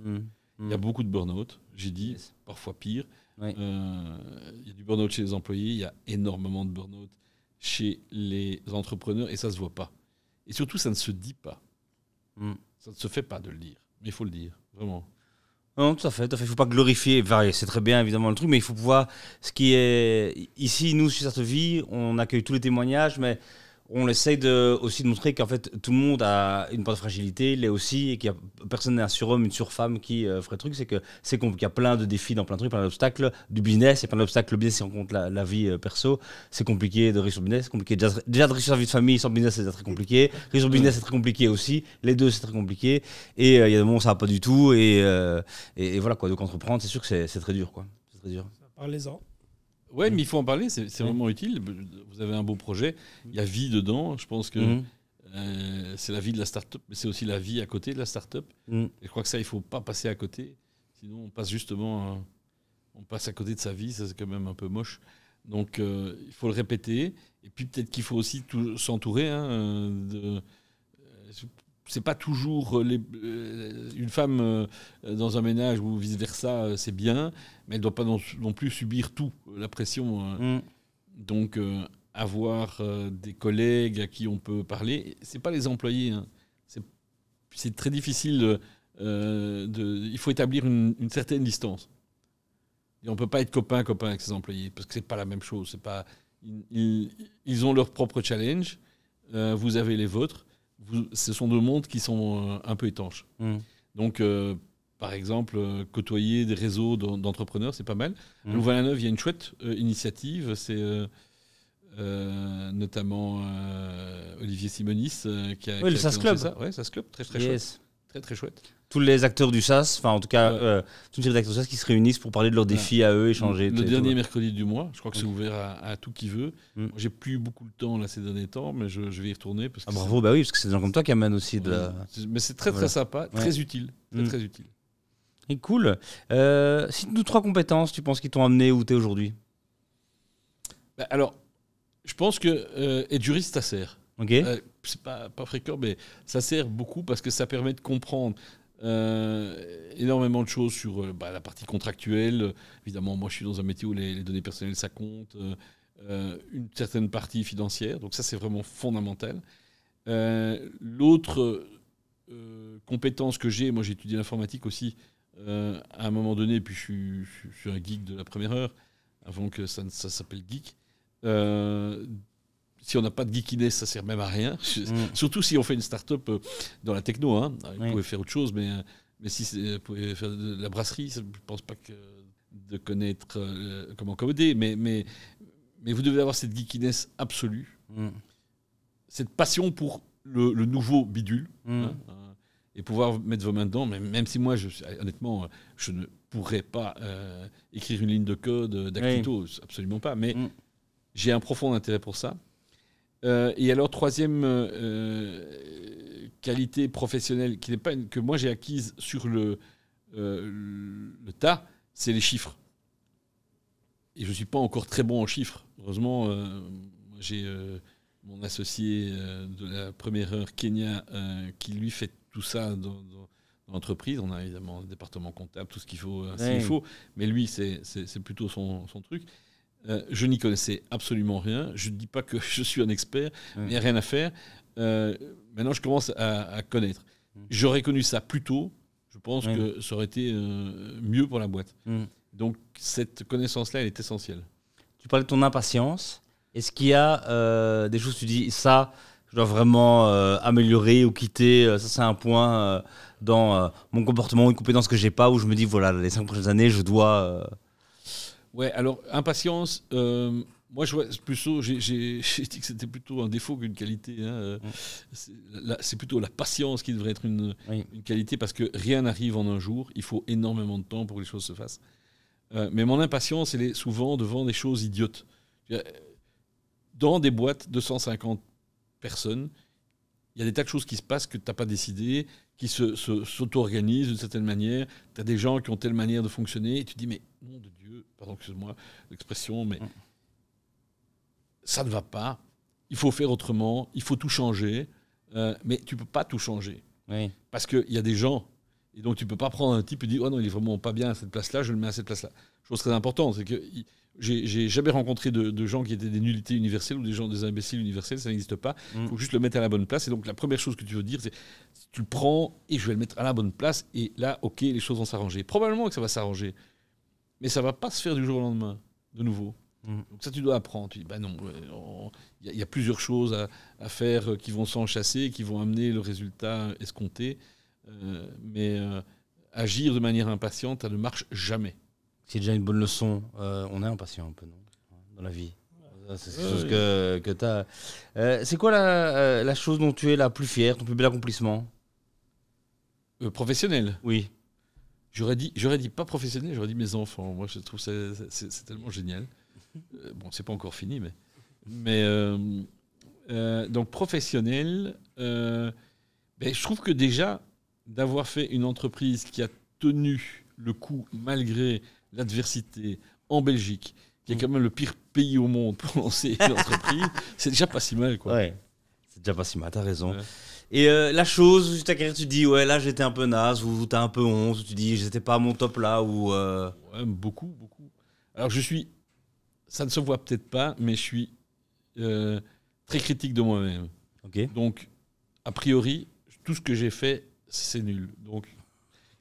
Il Il y a beaucoup de burn-out, j'ai dit, parfois pire. Il y a du burn-out chez les employés, il y a énormément de burn-out chez les entrepreneurs, et ça se voit pas. Et surtout, ça ne se dit pas. Ça ne se fait pas de le dire, mais il faut le dire, vraiment. Non, tout à fait. Il ne faut pas glorifier. Enfin, c'est très bien, évidemment, le truc, mais il faut pouvoir. Ce qui est. Ici, nous, sur cette vie, on accueille tous les témoignages, mais on essaye aussi de montrer qu'en fait, tout le monde a une part de fragilité, l'est aussi, et qu'il y a personne n'est un surhomme, une surfemme qui ferait le truc. C'est que c'est compliqué. Il y a plein de défis dans plein de trucs, plein d'obstacles. Du business, il y a plein d'obstacles. Le business, si on compte la vie perso, c'est compliqué de réussir sur le business. C'est compliqué. Déjà de réussir sa vie de famille sans business, c'est très compliqué. Réussir le business, c'est très compliqué aussi. Les deux, c'est très compliqué. Et il y a des moments où ça va pas du tout. Et voilà, quoi. Donc, entreprendre, c'est sûr que c'est très dur, quoi. C'est très dur. Parlez-en. Ouais, mais il faut en parler, c'est vraiment utile. Vous avez un beau projet, il y a vie dedans. Je pense que c'est la vie de la start-up, mais c'est aussi la vie à côté de la start-up. Et je crois que ça, il ne faut pas passer à côté. Sinon, on passe à côté de sa vie, ça c'est quand même un peu moche. Donc, il faut le répéter. Et puis, peut-être qu'il faut aussi s'entourer. C'est pas toujours une femme dans un ménage ou vice-versa, c'est bien, mais elle ne doit pas non plus subir tout, la pression. Donc, avoir des collègues à qui on peut parler, c'est pas les employés. C'est très difficile. Il faut établir une certaine distance. Et on ne peut pas être copain avec ses employés, parce que c'est pas la même chose. Ils ont leur propre challenge, vous avez les vôtres. Ce sont 2 mondes qui sont un peu étanches. Donc, par exemple, côtoyer des réseaux d'entrepreneurs, c'est pas mal. À Louvain-la-Neuve, il y a une chouette initiative. C'est notamment Olivier Simonis qui a le SAS Club. Ça. Ouais, SAS Club, très très chouette. Très très chouette. Tous les acteurs du SAS, enfin en tout cas, toute une série d'acteurs du SAS qui se réunissent pour parler de leurs défis à eux, échanger. Le dernier mercredi du mois, je crois que c'est ouvert à tout qui veut. Moi, j'ai plus beaucoup de temps là ces derniers temps, mais je vais y retourner. Parce que bravo, bah oui, parce que c'est des gens comme toi qui amènent aussi de la... Mais c'est très très sympa, très utile. Très utile. Et cool. Cite-nous 3 compétences, tu penses, qui t'ont amené où tu es aujourd'hui. Alors, je pense que être juriste, ça sert. Ok. C'est pas fréquent, mais ça sert beaucoup parce que ça permet de comprendre énormément de choses sur la partie contractuelle. Évidemment, moi, je suis dans un métier où les données personnelles, ça compte. Une certaine partie financière. Donc ça, c'est vraiment fondamental. L'autre compétence que j'ai, moi, j'ai étudié l'informatique aussi à un moment donné, puis je suis un geek de la première heure, avant que ça s'appelle geek. Si on n'a pas de geekiness, ça sert même à rien. Surtout si on fait une start-up dans la techno. Vous pouvez faire autre chose, mais si vous pouvez faire de la brasserie, je ne pense pas que de connaître comment coder. Mais vous devez avoir cette geekiness absolue, cette passion pour le nouveau bidule, et pouvoir mettre vos mains dedans. Mais même si moi, honnêtement, je ne pourrais pas écrire une ligne de code d'Actito, absolument pas. Mais j'ai un profond intérêt pour ça. Et alors, troisième qualité professionnelle qui n'est pas que moi j'ai acquise sur le tas, c'est les chiffres. Et je ne suis pas encore très bon en chiffres. Heureusement, j'ai mon associé de la première heure, Kenya, qui lui fait tout ça dans l'entreprise. On a évidemment un département comptable, tout ce qu'il faut, s'il faut. Mais lui, c'est plutôt son truc. Je n'y connaissais absolument rien. Je ne dis pas que je suis un expert, mais il n'y a rien à faire. Maintenant, je commence à connaître. J'aurais connu ça plus tôt. Je pense que ça aurait été mieux pour la boîte. Donc, cette connaissance-là, elle est essentielle. Tu parlais de ton impatience. Est-ce qu'il y a des choses que tu dis, ça, je dois vraiment améliorer ou quitter, ça c'est un point dans mon comportement, une compétence que j'ai pas, où je me dis, voilà, les 5 prochaines années, je dois... Ouais, alors, impatience, moi, je vois plutôt, j'ai dit que c'était plutôt un défaut qu'une qualité. Hein. C'est plutôt la patience qui devrait être une qualité, parce que rien n'arrive en un jour. Il faut énormément de temps pour que les choses se fassent. Mais mon impatience, elle est souvent devant des choses idiotes. Dans des boîtes de 150 personnes, il y a des tas de choses qui se passent que tu n'as pas décidé, qui s'auto-organisent d'une certaine manière. Tu as des gens qui ont telle manière de fonctionner, et tu te dis, mais nom de Dieu, pardon, excuse-moi l'expression, mais ça ne va pas. Il faut faire autrement, il faut tout changer, mais tu ne peux pas tout changer. Parce qu'il y a des gens, et donc tu ne peux pas prendre un type et dire, oh non, il est vraiment pas bien à cette place-là, je le mets à cette place-là. Chose très importante, c'est que j'ai jamais rencontré de gens qui étaient des nullités universelles ou des imbéciles universels, ça n'existe pas. Il faut juste le mettre à la bonne place. Et donc la première chose que tu veux dire, c'est tu le prends et je vais le mettre à la bonne place. Et là, ok, les choses vont s'arranger. Probablement que ça va s'arranger, mais ça va pas se faire du jour au lendemain, de nouveau. Donc ça, tu dois apprendre. Tu dis, bah non, il y a plusieurs choses à faire qui vont s'enchasser, qui vont amener le résultat escompté. Mais agir de manière impatiente, ça ne marche jamais. C'est déjà une bonne leçon. On est impatient un peu, non, dans la vie. C'est quelque chose que tu as. C'est quoi la chose dont tu es la plus fière, ton plus bel accomplissement? Professionnel. Oui. J'aurais dit pas professionnel, j'aurais dit mes enfants. Moi, je trouve que c'est tellement génial. Bon, c'est pas encore fini, mais donc professionnel. Je trouve que déjà d'avoir fait une entreprise qui a tenu le coup malgré l'adversité en Belgique, qui est quand même le pire pays au monde pour lancer une entreprise, c'est déjà pas si mal, quoi. Ouais, c'est déjà pas si mal, t'as raison. Ouais. Et la chose où ta carrière, tu te dis, ouais, là j'étais un peu naze, ou t'as un peu honte, ou tu dis, j'étais pas à mon top là, ou... Ouais, beaucoup. Alors ça ne se voit peut-être pas, mais je suis très critique de moi-même. Okay. Donc, a priori, tout ce que j'ai fait, c'est nul. Donc,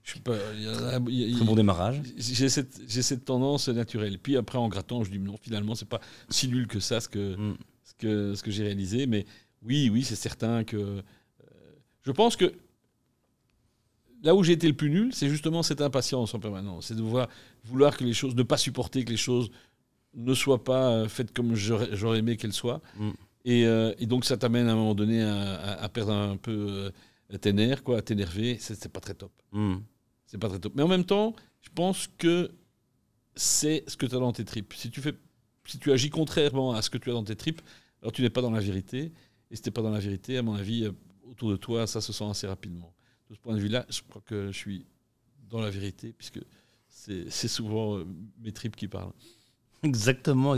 je suis pas. Très bon démarrage. J'ai cette tendance naturelle. Puis après, en grattant, je dis non, finalement, c'est pas si nul que ça ce que j'ai réalisé. Mais oui, c'est certain que je pense que là où j'ai été le plus nul, c'est justement cette impatience en permanence. C'est de vouloir que les choses, ne pas supporter que les choses ne soient pas faites comme j'aurais aimé qu'elles soient. Et donc, ça t'amène à un moment donné à perdre un peu tes nerfs, à t'énerver. C'est pas très top. C'est pas très top. Mais en même temps, je pense que c'est ce que tu as dans tes tripes. Si tu agis contrairement à ce que tu as dans tes tripes, alors tu n'es pas dans la vérité. Et si tu n'es pas dans la vérité, à mon avis, autour de toi, ça se sent assez rapidement. De ce point de vue-là, je crois que je suis dans la vérité, puisque c'est souvent mes tripes qui parlent. Exactement.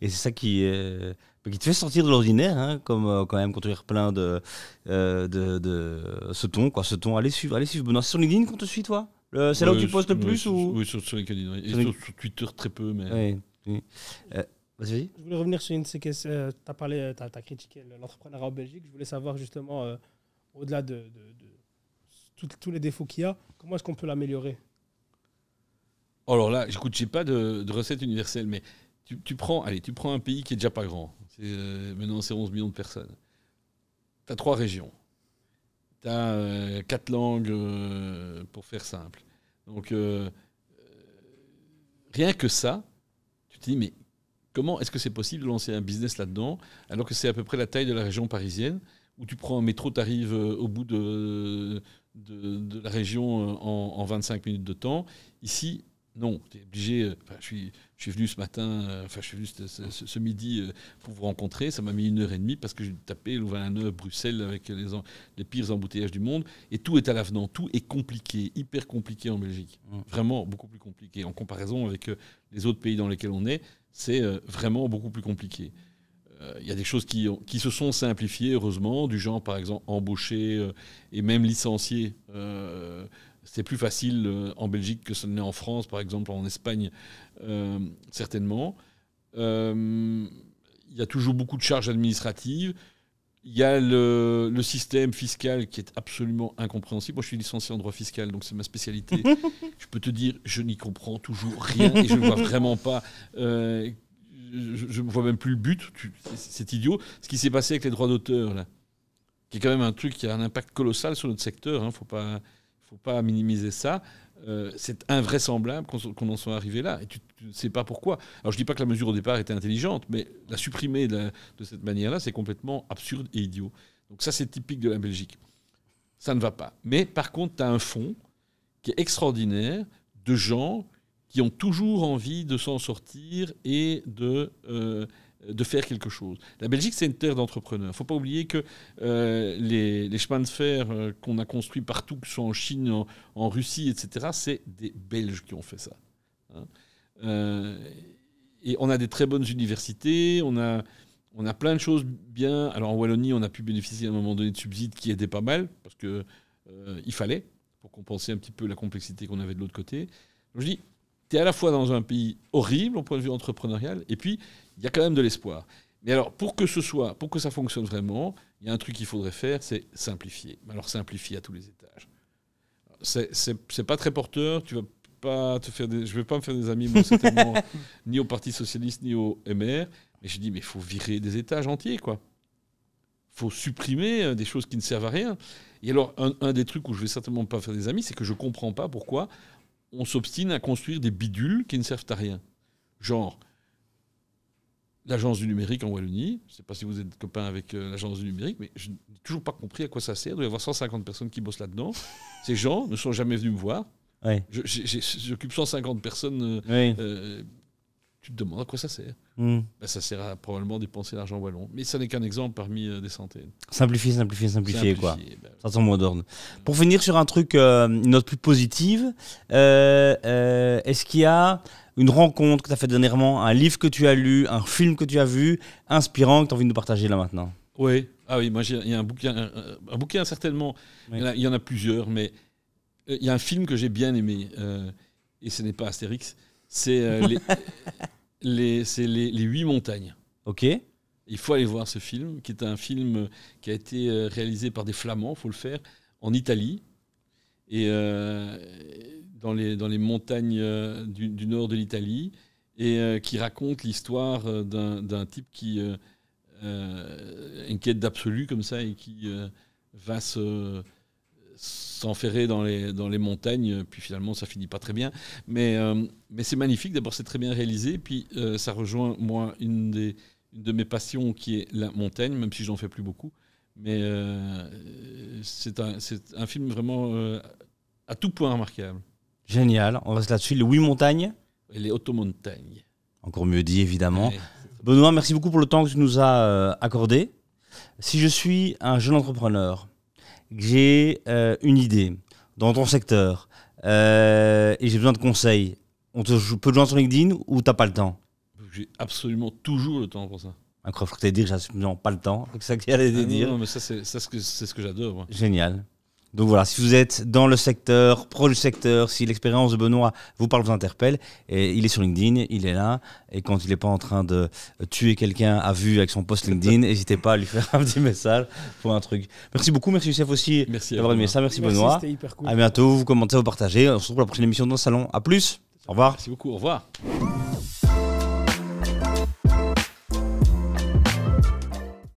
Et c'est ça qui te fait sortir de l'ordinaire, hein, comme quand même quand tu es plein de ce ton. Allez suivre Benoît. C'est sur LinkedIn qu'on te suit, toi? C'est là où tu postes le plus ou... Oui, sur LinkedIn. Oui. Et sur Twitter, très peu. Mais... Oui. Vas-y. Je voulais revenir sur une séquence. Tu as critiqué l'entrepreneuriat en Belgique. Je voulais savoir justement, au-delà de tous les défauts qu'il y a, comment est-ce qu'on peut l'améliorer? Alors là, écoute, j'ai pas de recette universelle, mais tu prends un pays qui est déjà pas grand. Maintenant, c'est 11 millions de personnes. Tu as 3 régions. Tu as 4 langues, pour faire simple. Donc, rien que ça, tu te dis, mais comment est-ce que c'est possible de lancer un business là-dedans, alors que c'est à peu près la taille de la région parisienne, où tu prends un métro, tu arrives au bout de la région en 25 minutes de temps. Ici, non, tu es obligé. Je suis venu ce matin, je suis venu ce midi pour vous rencontrer. Ça m'a mis 1h30 parce que j'ai tapé Louvain-la-Neuve, Bruxelles avec les pires embouteillages du monde. Et tout est à l'avenant. Tout est compliqué, hyper compliqué en Belgique. Vraiment beaucoup plus compliqué. En comparaison avec les autres pays dans lesquels on est, c'est vraiment beaucoup plus compliqué. Il y a des choses qui se sont simplifiées, heureusement, du genre, par exemple, embaucher et même licencier. C'est plus facile en Belgique que ce n'est en France, par exemple, en Espagne, certainement. Il y a toujours beaucoup de charges administratives. Il y a le système fiscal qui est absolument incompréhensible. Moi, je suis licencié en droit fiscal, donc c'est ma spécialité. Je peux te dire, je n'y comprends toujours rien et je ne vois vraiment pas... je ne vois même plus le but. C'est idiot. Ce qui s'est passé avec les droits d'auteur, là, qui est quand même un truc qui a un impact colossal sur notre secteur, hein, faut pas minimiser ça. C'est invraisemblable qu'on en soit arrivé là. Et tu ne sais pas pourquoi. Alors, je ne dis pas que la mesure au départ était intelligente, mais la supprimer de cette manière-là, c'est complètement absurde et idiot. Donc ça, c'est typique de la Belgique. Ça ne va pas. Mais par contre, tu as un fonds qui est extraordinaire de gens qui ont toujours envie de s'en sortir et de faire quelque chose. La Belgique, c'est une terre d'entrepreneurs. Il ne faut pas oublier que les chemins de fer qu'on a construits partout, que ce soit en Chine, en Russie, etc., c'est des Belges qui ont fait ça. Hein. Et on a des très bonnes universités, on a plein de choses bien. Alors en Wallonie, on a pu bénéficier à un moment donné de subsides qui aidaient pas mal, parce qu'il fallait, pour compenser un petit peu la complexité qu'on avait de l'autre côté. Donc je dis, tu es à la fois dans un pays horrible au point de vue entrepreneurial, et puis il y a quand même de l'espoir. Mais alors, pour que ça fonctionne vraiment, il y a un truc qu'il faudrait faire, c'est simplifier. Alors simplifier à tous les étages. C'est pas très porteur, tu vas pas te faire je vais pas me faire des amis, moi, certainement, ni au Parti Socialiste, ni au MR, mais je dis, mais il faut virer des étages entiers, quoi. Il faut supprimer des choses qui ne servent à rien. Et alors, un des trucs où je vais certainement pas faire des amis, c'est que je comprends pas pourquoi on s'obstine à construire des bidules qui ne servent à rien. Genre, l'agence du numérique en Wallonie, je ne sais pas si vous êtes copain avec l'agence du numérique, mais je n'ai toujours pas compris à quoi ça sert. Il doit y avoir 150 personnes qui bossent là-dedans. Ces gens ne sont jamais venus me voir. Ouais. J'occupe 150 personnes. Oui. Tu te demandes à quoi ça sert. Mm. Ben, ça sert à probablement dépenser l'argent wallon. Mais ça n'est qu'un exemple parmi des centaines. Simplifier, quoi. Ben, Ça tombe mot d'ordre. Pour finir sur un truc, une note plus positive, est-ce qu'il y a une rencontre que tu as fait dernièrement, un livre que tu as lu, un film que tu as vu, inspirant, que tu as envie de nous partager là maintenant? Oui. Ah oui, moi, il y a un bouquin certainement. Oui. Il y en a plusieurs, mais il y a un film que j'ai bien aimé, et ce n'est pas Astérix. C'est les 8 montagnes. Ok. Il faut aller voir ce film, qui est un film qui a été réalisé par des Flamands, il faut le faire, en Italie. Et dans les montagnes du nord de l'Italie. Et qui raconte l'histoire d'un type qui a une quête d'absolu comme ça et qui va s'enferrer dans les montagnes, puis finalement ça finit pas très bien, mais c'est magnifique. D'abord c'est très bien réalisé, puis ça rejoint moi une de mes passions qui est la montagne, même si j'en fais plus beaucoup, mais c'est un film vraiment à tout point remarquable. Génial, on reste là-dessus. Les 8 montagnes et les automontagnes. Encore mieux dit évidemment. Ouais. Benoît, merci beaucoup pour le temps que tu nous as accordé. Si je suis un jeune entrepreneur, j'ai une idée dans ton secteur et j'ai besoin de conseils, on peut te joindre sur LinkedIn ou t'as pas le temps? J'ai absolument toujours le temps pour ça. Incroyable, faut que tu dire j'ai absolument pas le temps. C'est ça que tu allais dire. Non, mais ça c'est ce que j'adore. Moi. Génial. Donc voilà, si vous êtes dans le secteur, proche du secteur, si l'expérience de Benoît vous parle, vous interpelle, et il est sur LinkedIn, il est là, et quand il n'est pas en train de tuer quelqu'un à vue avec son post LinkedIn, n'hésitez pas à lui faire un petit message pour un truc. Merci beaucoup, merci Youssef aussi d'avoir aimé ça, merci Benoît. C'était hyper cool. À bientôt, vous commentez, vous partagez, on se retrouve pour la prochaine émission dans le salon. À plus, au revoir. Merci beaucoup, au revoir.